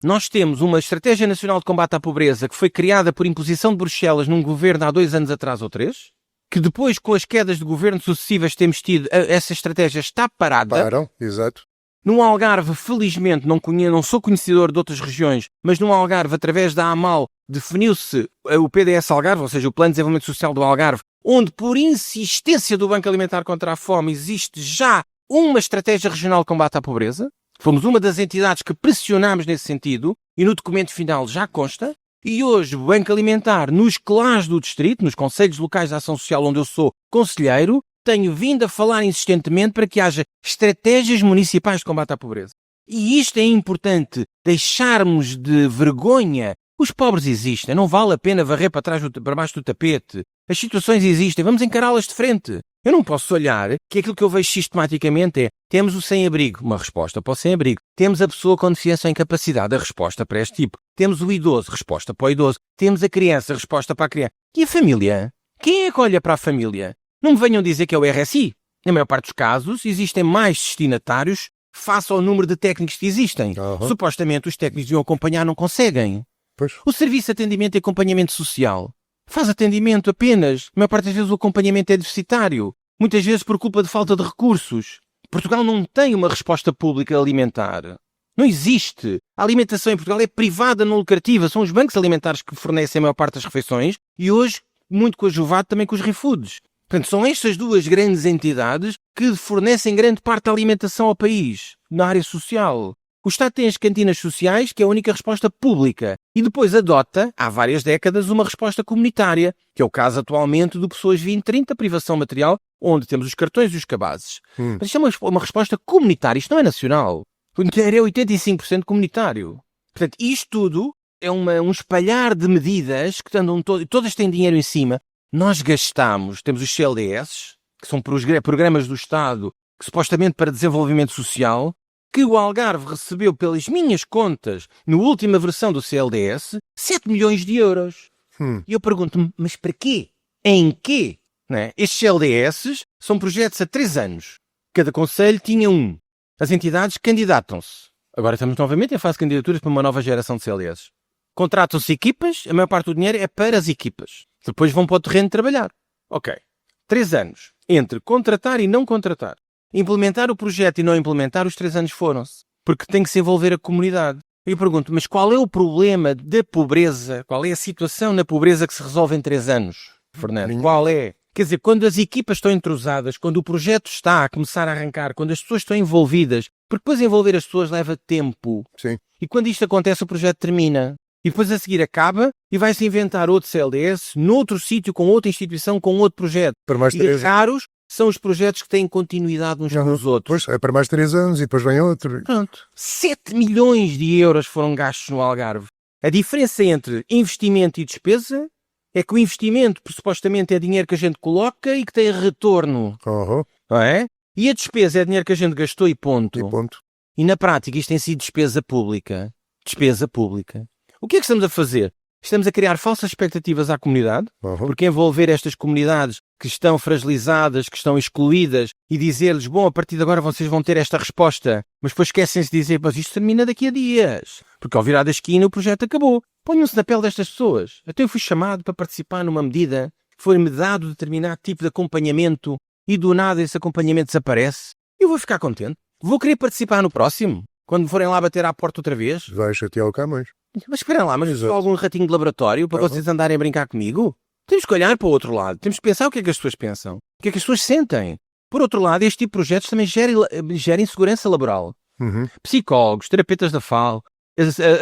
Nós temos uma Estratégia Nacional de Combate à Pobreza que foi criada por imposição de Bruxelas num governo há 2 anos atrás ou 3, que depois, com as quedas de governo sucessivas temos tido, essa estratégia está parada. Param, exato. No Algarve, felizmente, não sou conhecedor de outras regiões, mas no Algarve, através da AMAL, definiu-se o PDS Algarve, ou seja, o Plano de Desenvolvimento Social do Algarve, onde, por insistência do Banco Alimentar contra a Fome, existe já uma estratégia regional de combate à pobreza. Fomos uma das entidades que pressionámos nesse sentido, e no documento final já consta. E hoje o Banco Alimentar, nos CLAs do Distrito, nos Conselhos Locais de Ação Social, onde eu sou conselheiro, tenho vindo a falar insistentemente para que haja estratégias municipais de combate à pobreza. E isto é importante, deixarmos de vergonha. Os pobres existem, não vale a pena varrer para baixo do tapete. As situações existem, vamos encará-las de frente. Eu não posso olhar que aquilo que eu vejo sistematicamente é: temos o sem-abrigo, uma resposta para o sem-abrigo. Temos a pessoa com deficiência ou incapacidade, a resposta para este tipo. Temos o idoso, resposta para o idoso. Temos a criança, resposta para a criança. E a família? Quem é que olha para a família? Não me venham dizer que é o RSI. Na maior parte dos casos, existem mais destinatários face ao número de técnicos que existem. Uhum. Supostamente, os técnicos de o acompanhar não conseguem. Pois. O Serviço de Atendimento e Acompanhamento Social faz atendimento apenas. A maior parte das vezes o acompanhamento é deficitário. Muitas vezes por culpa de falta de recursos. Portugal não tem uma resposta pública alimentar. Não existe. A alimentação em Portugal é privada, não lucrativa. São os bancos alimentares que fornecem a maior parte das refeições e hoje, muito coadjuvado também com os ReFoods. Portanto, são estas duas grandes entidades que fornecem grande parte da alimentação ao país, na área social. O Estado tem as cantinas sociais, que é a única resposta pública, e depois adota, há várias décadas, uma resposta comunitária, que é o caso atualmente do Pessoas 2030, privação material, onde temos os cartões e os cabazes. Mas isto é uma resposta comunitária, isto não é nacional. O dinheiro é 85% comunitário. Portanto, isto tudo é um espalhar de medidas que andam todas têm dinheiro em cima. Nós gastamos, temos os CLDS, que são programas do Estado, que supostamente para desenvolvimento social, que o Algarve recebeu pelas minhas contas, na última versão do CLDS, 7 milhões de euros. E eu pergunto-me, mas para quê? Em quê? Não é? Estes CLDS são projetos a 3 anos. Cada concelho tinha um. As entidades candidatam-se. Agora estamos novamente em fase de candidaturas para uma nova geração de CLDS. Contratam-se equipas, a maior parte do dinheiro é para as equipas. Depois vão para o terreno trabalhar. Ok. 3 anos. Entre contratar e não contratar. Implementar o projeto e não implementar, os 3 anos foram-se. Porque tem que se envolver a comunidade. E eu pergunto, mas qual é o problema da pobreza? Qual é a situação na pobreza que se resolve em 3 anos, Fernando? Qual é? Quer dizer, quando as equipas estão entrosadas, quando o projeto está a começar a arrancar, quando as pessoas estão envolvidas, porque depois envolver as pessoas leva tempo. Sim. E quando isto acontece, o projeto termina. E depois a seguir acaba e vai-se inventar outro CLDS, noutro sítio, com outra instituição, com outro projeto. Para mais 3 raros são os projetos que têm continuidade uns com os outros. Pois, é para mais 3 anos e depois vem outro. Pronto. 7 milhões de euros foram gastos no Algarve. A diferença entre investimento e despesa é que o investimento, supostamente, é dinheiro que a gente coloca e que tem retorno. Não é? E a despesa é dinheiro que a gente gastou e ponto. E ponto. E na prática isto tem sido despesa pública. Despesa pública. O que é que estamos a fazer? Estamos a criar falsas expectativas à comunidade, porque envolver estas comunidades que estão fragilizadas, que estão excluídas, e dizer-lhes, bom, a partir de agora vocês vão ter esta resposta, mas depois esquecem-se de dizer, mas isto termina daqui a dias, porque ao virar da esquina o projeto acabou. Ponham-se na pele destas pessoas. Até eu fui chamado para participar numa medida, foi-me dado determinado tipo de acompanhamento, e do nada esse acompanhamento desaparece. Eu vou ficar contente. Vou querer participar no próximo, quando forem lá bater à porta outra vez. Vai chatear o Camões. Mas esperem lá, mas só algum ratinho de laboratório para vocês andarem a brincar comigo? Temos que olhar para o outro lado. Temos que pensar o que é que as pessoas pensam. O que é que as pessoas sentem. Por outro lado, este tipo de projetos também gera insegurança laboral. Psicólogos, terapeutas da FAL,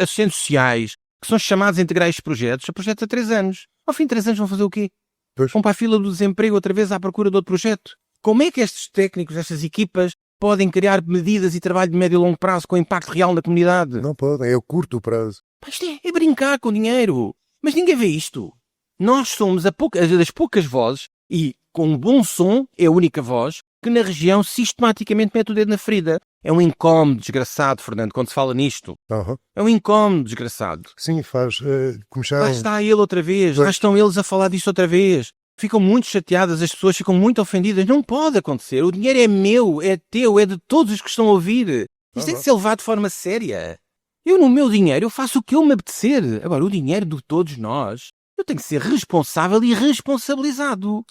assistentes sociais, que são chamados a integrar estes projetos, a projetos há 3 anos. Ao fim de 3 anos vão fazer o quê? Pois. Vão para a fila do desemprego outra vez à procura de outro projeto. Como é que estes técnicos, estas equipas, podem criar medidas e trabalho de médio e longo prazo com impacto real na comunidade? Não podem, é o curto prazo. Isto é brincar com dinheiro. Mas ninguém vê isto. Nós somos das poucas vozes, e com um bom som é a única voz, que na região sistematicamente mete o dedo na ferida. É um incómodo desgraçado, Fernando, quando se fala nisto. É um incómodo desgraçado. Sim, faz. Lá está ele outra vez, lá estão eles a falar disto outra vez. Ficam muito chateadas, as pessoas ficam muito ofendidas. Não pode acontecer. O dinheiro é meu, é teu, é de todos os que estão a ouvir. Isto tem que ser levado de forma séria. Eu, no meu dinheiro, eu faço o que eu me apetecer. Agora, o dinheiro de todos nós, eu tenho que ser responsável e responsabilizado.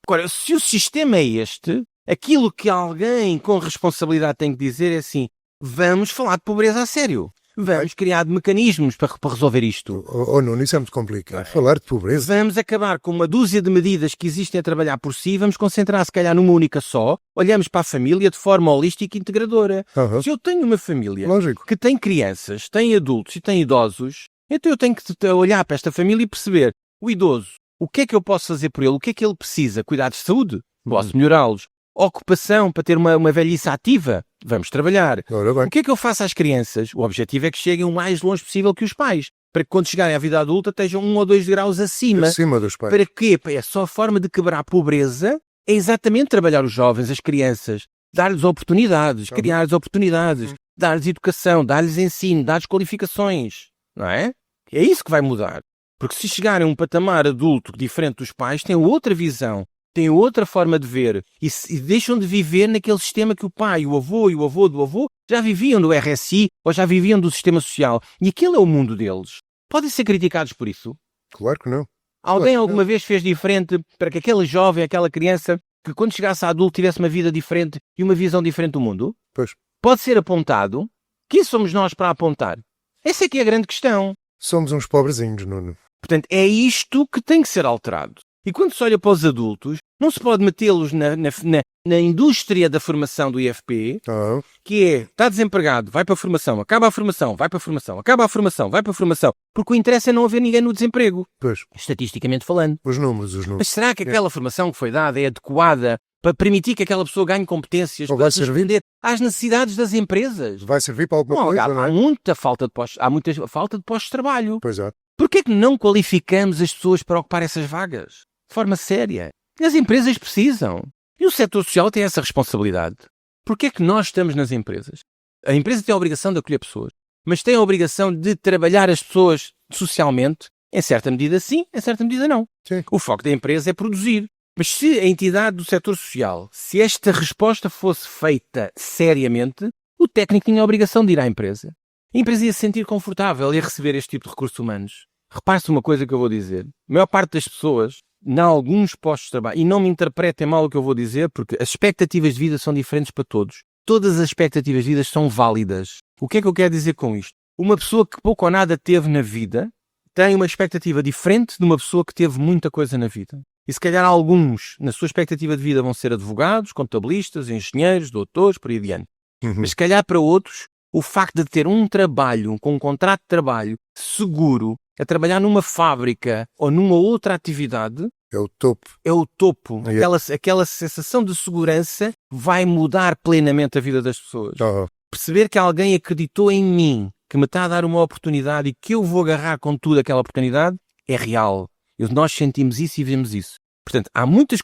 Agora, se o sistema é este, aquilo que alguém com responsabilidade tem que dizer é assim, vamos falar de pobreza a sério. Vamos criar mecanismos para resolver isto. Nuno, isso é muito complicado. Falar de pobreza. Vamos acabar com uma dúzia de medidas que existem a trabalhar por si, vamos concentrar se calhar numa única só, olhamos para a família de forma holística e integradora. Se eu tenho uma família que tem crianças, tem adultos e tem idosos, então eu tenho que olhar para esta família e perceber, o idoso, o que é que eu posso fazer por ele? O que é que ele precisa? Cuidados de saúde? Posso melhorá-los. Ocupação para ter uma velhice ativa? Vamos trabalhar. O que é que eu faço às crianças? O objetivo é que cheguem o mais longe possível que os pais, para que quando chegarem à vida adulta estejam 1 ou 2 graus acima. Acima dos pais. Para quê? É só a forma de quebrar a pobreza, é exatamente trabalhar os jovens, as crianças, dar-lhes oportunidades, criar-lhes oportunidades, dar-lhes educação, dar-lhes ensino, dar-lhes qualificações. Não é? É isso que vai mudar. Porque se chegarem a um patamar adulto diferente dos pais, têm outra visão, têm outra forma de ver e deixam de viver naquele sistema que o pai, o avô e o avô do avô já viviam do RSI ou já viviam do sistema social. E aquele é o mundo deles. Podem ser criticados por isso? Claro que não. Alguém alguma vez fez diferente para que aquele jovem, aquela criança que quando chegasse a adulto tivesse uma vida diferente e uma visão diferente do mundo? Pois. Pode ser apontado. Quem somos nós para apontar? Essa é que é a grande questão. Somos uns pobrezinhos, Nuno. Portanto, é isto que tem que ser alterado. E quando se olha para os adultos, não se pode metê-los na indústria da formação do IFP, Ah, que é, está desempregado, vai para a formação, acaba a formação, vai para a formação, acaba a formação, vai para a formação, porque o interesse é não haver ninguém no desemprego, pois. estatisticamente falando. Os números. Mas será que aquela formação que foi dada é adequada para permitir que aquela pessoa ganhe competências Ou para vai servir? responder às necessidades das empresas? Vai servir para alguma Não, coisa, não há é? muita falta de postos, há muita falta de postos de trabalho. Pois é. Porquê é que não qualificamos as pessoas para ocupar essas vagas? De forma séria. As empresas precisam. E o setor social tem essa responsabilidade. Porquê é que nós estamos nas empresas? A empresa tem a obrigação de acolher pessoas, mas tem a obrigação de trabalhar as pessoas socialmente. Em certa medida sim, em certa medida não. Sim. O foco da empresa é produzir. Mas se a entidade do setor social, se esta resposta fosse feita seriamente, o técnico tinha a obrigação de ir à empresa. A empresa ia se sentir confortável em receber este tipo de recursos humanos. Repare-se uma coisa que eu vou dizer. A maior parte das pessoas, em alguns postos de trabalho, e não me interpretem mal o que eu vou dizer, porque as expectativas de vida são diferentes para todos. Todas as expectativas de vida são válidas. O que é que eu quero dizer com isto? Uma pessoa que pouco ou nada teve na vida tem uma expectativa diferente de uma pessoa que teve muita coisa na vida. E se calhar alguns, na sua expectativa de vida, vão ser advogados, contabilistas, engenheiros, doutores, por aí adiante. Mas se calhar para outros, o facto de ter um trabalho, com um contrato de trabalho seguro, a trabalhar numa fábrica ou numa outra atividade, É o topo. é o topo. Yeah. Aquela sensação de segurança vai mudar plenamente a vida das pessoas. Ah, Perceber que alguém acreditou em mim, que me está a dar uma oportunidade e que eu vou agarrar com tudo aquela oportunidade, é real. Nós sentimos isso e vemos isso. Portanto, há muitos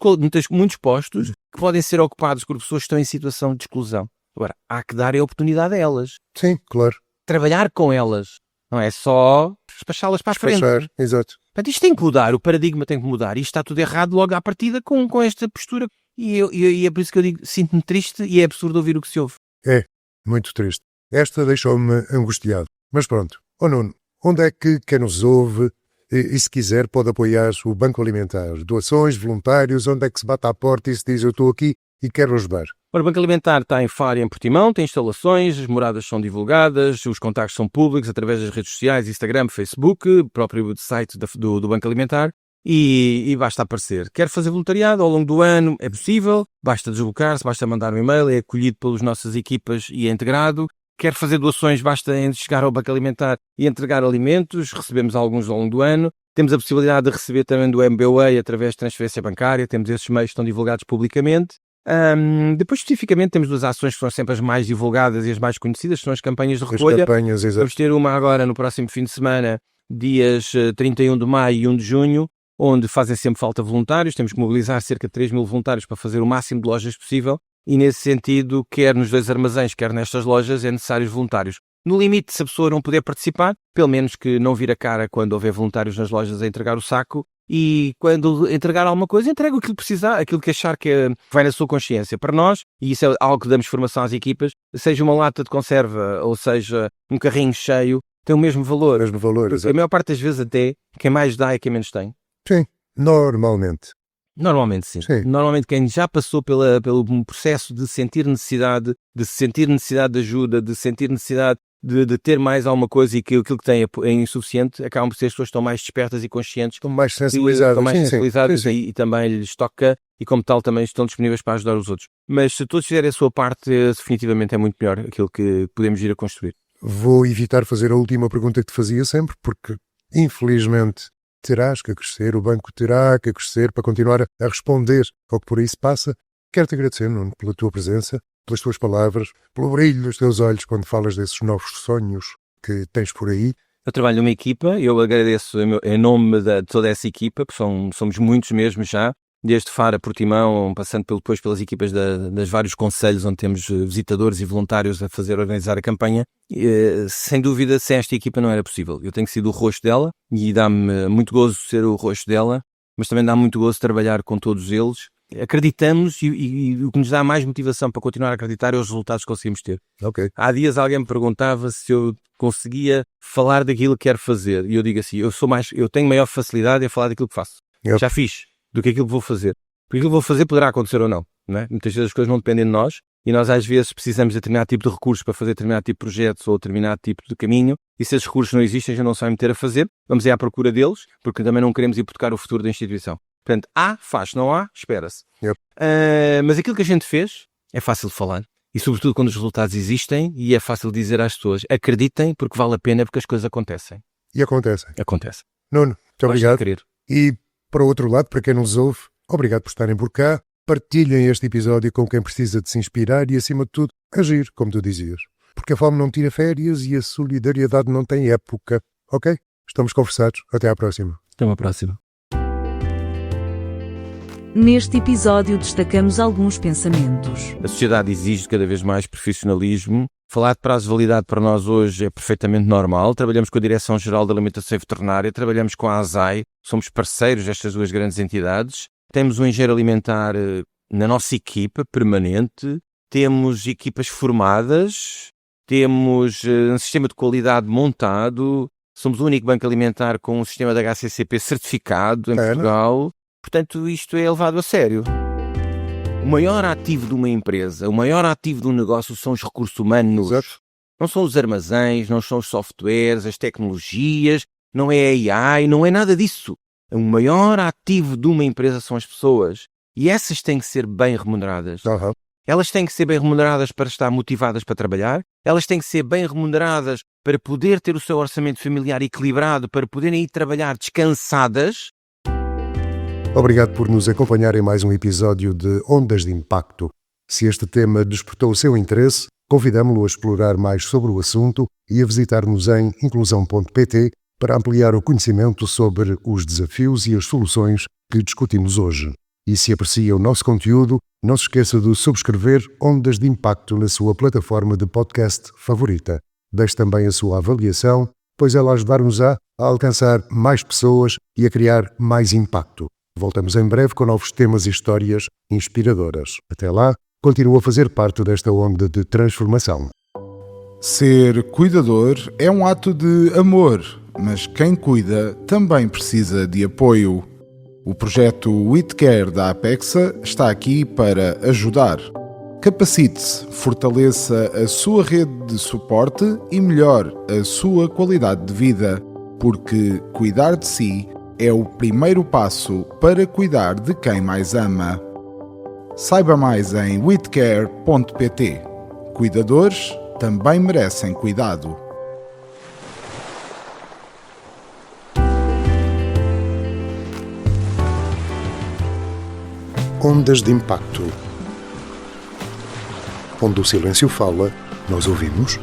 postos que podem ser ocupados por pessoas que estão em situação de exclusão. Agora, há que dar a oportunidade a elas. sim, claro. Trabalhar com elas. Não é só despachá-las para a frente. Despachar, exato. Portanto, isto tem que mudar. O paradigma tem que mudar. Isto está tudo errado logo à partida com esta postura. E é por isso que eu digo, sinto-me triste e é absurdo ouvir o que se ouve. É, muito triste. Esta deixou-me angustiado. Mas pronto. Ó Nuno, onde é que quem nos ouve e se quiser pode apoiar o Banco Alimentar? Doações, voluntários, onde é que se bate à porta e se diz eu estou aqui e quero ajudar? Ora, o Banco Alimentar está em Faro e em Portimão, tem instalações, as moradas são divulgadas, os contactos são públicos através das redes sociais, Instagram, Facebook, o próprio site do Banco Alimentar e basta aparecer. Quer fazer voluntariado ao longo do ano? É possível, basta deslocar-se, basta mandar um e-mail, é acolhido pelas nossas equipas e é integrado. Quer fazer doações, basta chegar ao Banco Alimentar e entregar alimentos, recebemos alguns ao longo do ano. Temos a possibilidade de receber também do MBWay através de transferência bancária, temos esses meios que estão divulgados publicamente. Depois, especificamente, temos duas ações que são sempre as mais divulgadas e as mais conhecidas, que são as campanhas de recolha. As campanhas, exato. Vamos ter uma agora no próximo fim de semana, dias 31 de maio e 1 de junho, onde fazem sempre falta voluntários. Temos que mobilizar cerca de 3.000 voluntários para fazer o máximo de lojas possível. E nesse sentido, quer nos dois armazéns, quer nestas lojas, é necessário voluntários. No limite, se a pessoa não puder participar, pelo menos que não vire a cara quando houver voluntários nas lojas a entregar o saco e quando entregar alguma coisa, entregue aquilo que precisar, aquilo que achar que vai na sua consciência. Para nós, e isso é algo que damos formação às equipas, seja uma lata de conserva ou seja um carrinho cheio, tem o mesmo valor. Mesmo valor, exato. A maior parte das vezes até, quem mais dá é quem menos tem. Sim, normalmente. Normalmente sim. Sim. Normalmente quem já passou pelo processo de sentir necessidade, de ajuda, de sentir necessidade de ter mais alguma coisa e que aquilo que tem é insuficiente, acabam por ser as pessoas que estão mais despertas e conscientes. Estão mais sensibilizadas. Estão mais Sim, sensibilizadas sim. e também lhes toca e como tal também estão disponíveis para ajudar os outros. Mas se todos fizerem a sua parte, definitivamente é muito melhor aquilo que podemos ir a construir. Vou evitar fazer a última pergunta que te fazia sempre, porque infelizmente terás que crescer, o banco terá que crescer para continuar a responder ao que por aí se passa. Quero-te agradecer, Nuno, pela tua presença, pelas tuas palavras, pelo brilho dos teus olhos quando falas desses novos sonhos que tens por aí. Eu trabalho numa equipa, eu agradeço em nome de toda essa equipa, porque somos muitos mesmo já, desde Faro a Portimão, passando depois pelas equipas das vários concelhos onde temos visitadores e voluntários a organizar a campanha. Sem dúvida, sem esta equipa não era possível. Eu tenho sido o rosto dela e dá-me muito gozo ser o rosto dela, mas também dá muito gozo trabalhar com todos eles. Acreditamos e o que nos dá mais motivação para continuar a acreditar é os resultados que conseguimos ter. Ok. Há dias alguém me perguntava se eu conseguia falar daquilo que quero fazer e eu digo assim, eu tenho maior facilidade em falar daquilo que faço. Yep. Já fiz do que aquilo que vou fazer. Porque aquilo que eu vou fazer poderá acontecer ou não, não é? Muitas vezes as coisas não dependem de nós e nós às vezes precisamos de determinado tipo de recursos para fazer determinado tipo de projetos ou determinado tipo de caminho, e se esses recursos não existem, já não sabem meter a fazer, vamos ir à procura deles, porque também não queremos hipotecar o futuro da instituição. Portanto, há, faz, não há, espera-se. Yep. Mas aquilo que a gente fez é fácil de falar. E sobretudo quando os resultados existem, e é fácil dizer às pessoas, acreditem porque vale a pena, porque as coisas acontecem. E acontecem. Acontece. Nuno, muito obrigado. Querer. E, para o outro lado, para quem nos ouve, obrigado por estarem por cá. Partilhem este episódio com quem precisa de se inspirar e, acima de tudo, agir, como tu dizias. Porque a fome não tira férias e a solidariedade não tem época. Ok? Estamos conversados. Até à próxima. Até uma próxima. Neste episódio destacamos alguns pensamentos. A sociedade exige cada vez mais profissionalismo. Falar de prazo de validade para nós hoje é perfeitamente normal. Trabalhamos com a Direção-Geral da Alimentação e Veterinária, trabalhamos com a ASAI, somos parceiros destas duas grandes entidades. Temos um engenheiro alimentar na nossa equipa permanente, temos equipas formadas, temos um sistema de qualidade montado, somos o único banco alimentar com um sistema da HACCP certificado em Portugal. Portanto, isto é levado a sério. O maior ativo de uma empresa, o maior ativo de um negócio são os recursos humanos. Exato. Não são os armazéns, não são os softwares, as tecnologias, não é a AI, não é nada disso. O maior ativo de uma empresa são as pessoas. E essas têm que ser bem remuneradas. Uhum. Elas têm que ser bem remuneradas para estar motivadas para trabalhar. Elas têm que ser bem remuneradas para poder ter o seu orçamento familiar equilibrado, para poderem ir trabalhar descansadas. Obrigado por nos acompanhar em mais um episódio de Ondas de Impacto. Se este tema despertou o seu interesse, convidamo-lo a explorar mais sobre o assunto e a visitar-nos em inclusão.pt para ampliar o conhecimento sobre os desafios e as soluções que discutimos hoje. E se aprecia o nosso conteúdo, não se esqueça de subscrever Ondas de Impacto na sua plataforma de podcast favorita. Deixe também a sua avaliação, pois ela ajudar-nos-á a alcançar mais pessoas e a criar mais impacto. Voltamos em breve com novos temas e histórias inspiradoras. Até lá, continua a fazer parte desta onda de transformação. Ser cuidador é um ato de amor, mas quem cuida também precisa de apoio. O projeto WeCare da Apexa está aqui para ajudar. Capacite-se, fortaleça a sua rede de suporte e melhore a sua qualidade de vida, porque cuidar de si é o primeiro passo para cuidar de quem mais ama. Saiba mais em wecare.pt. Cuidadores também merecem cuidado. Ondas de Impacto. Onde o silêncio fala, nós ouvimos.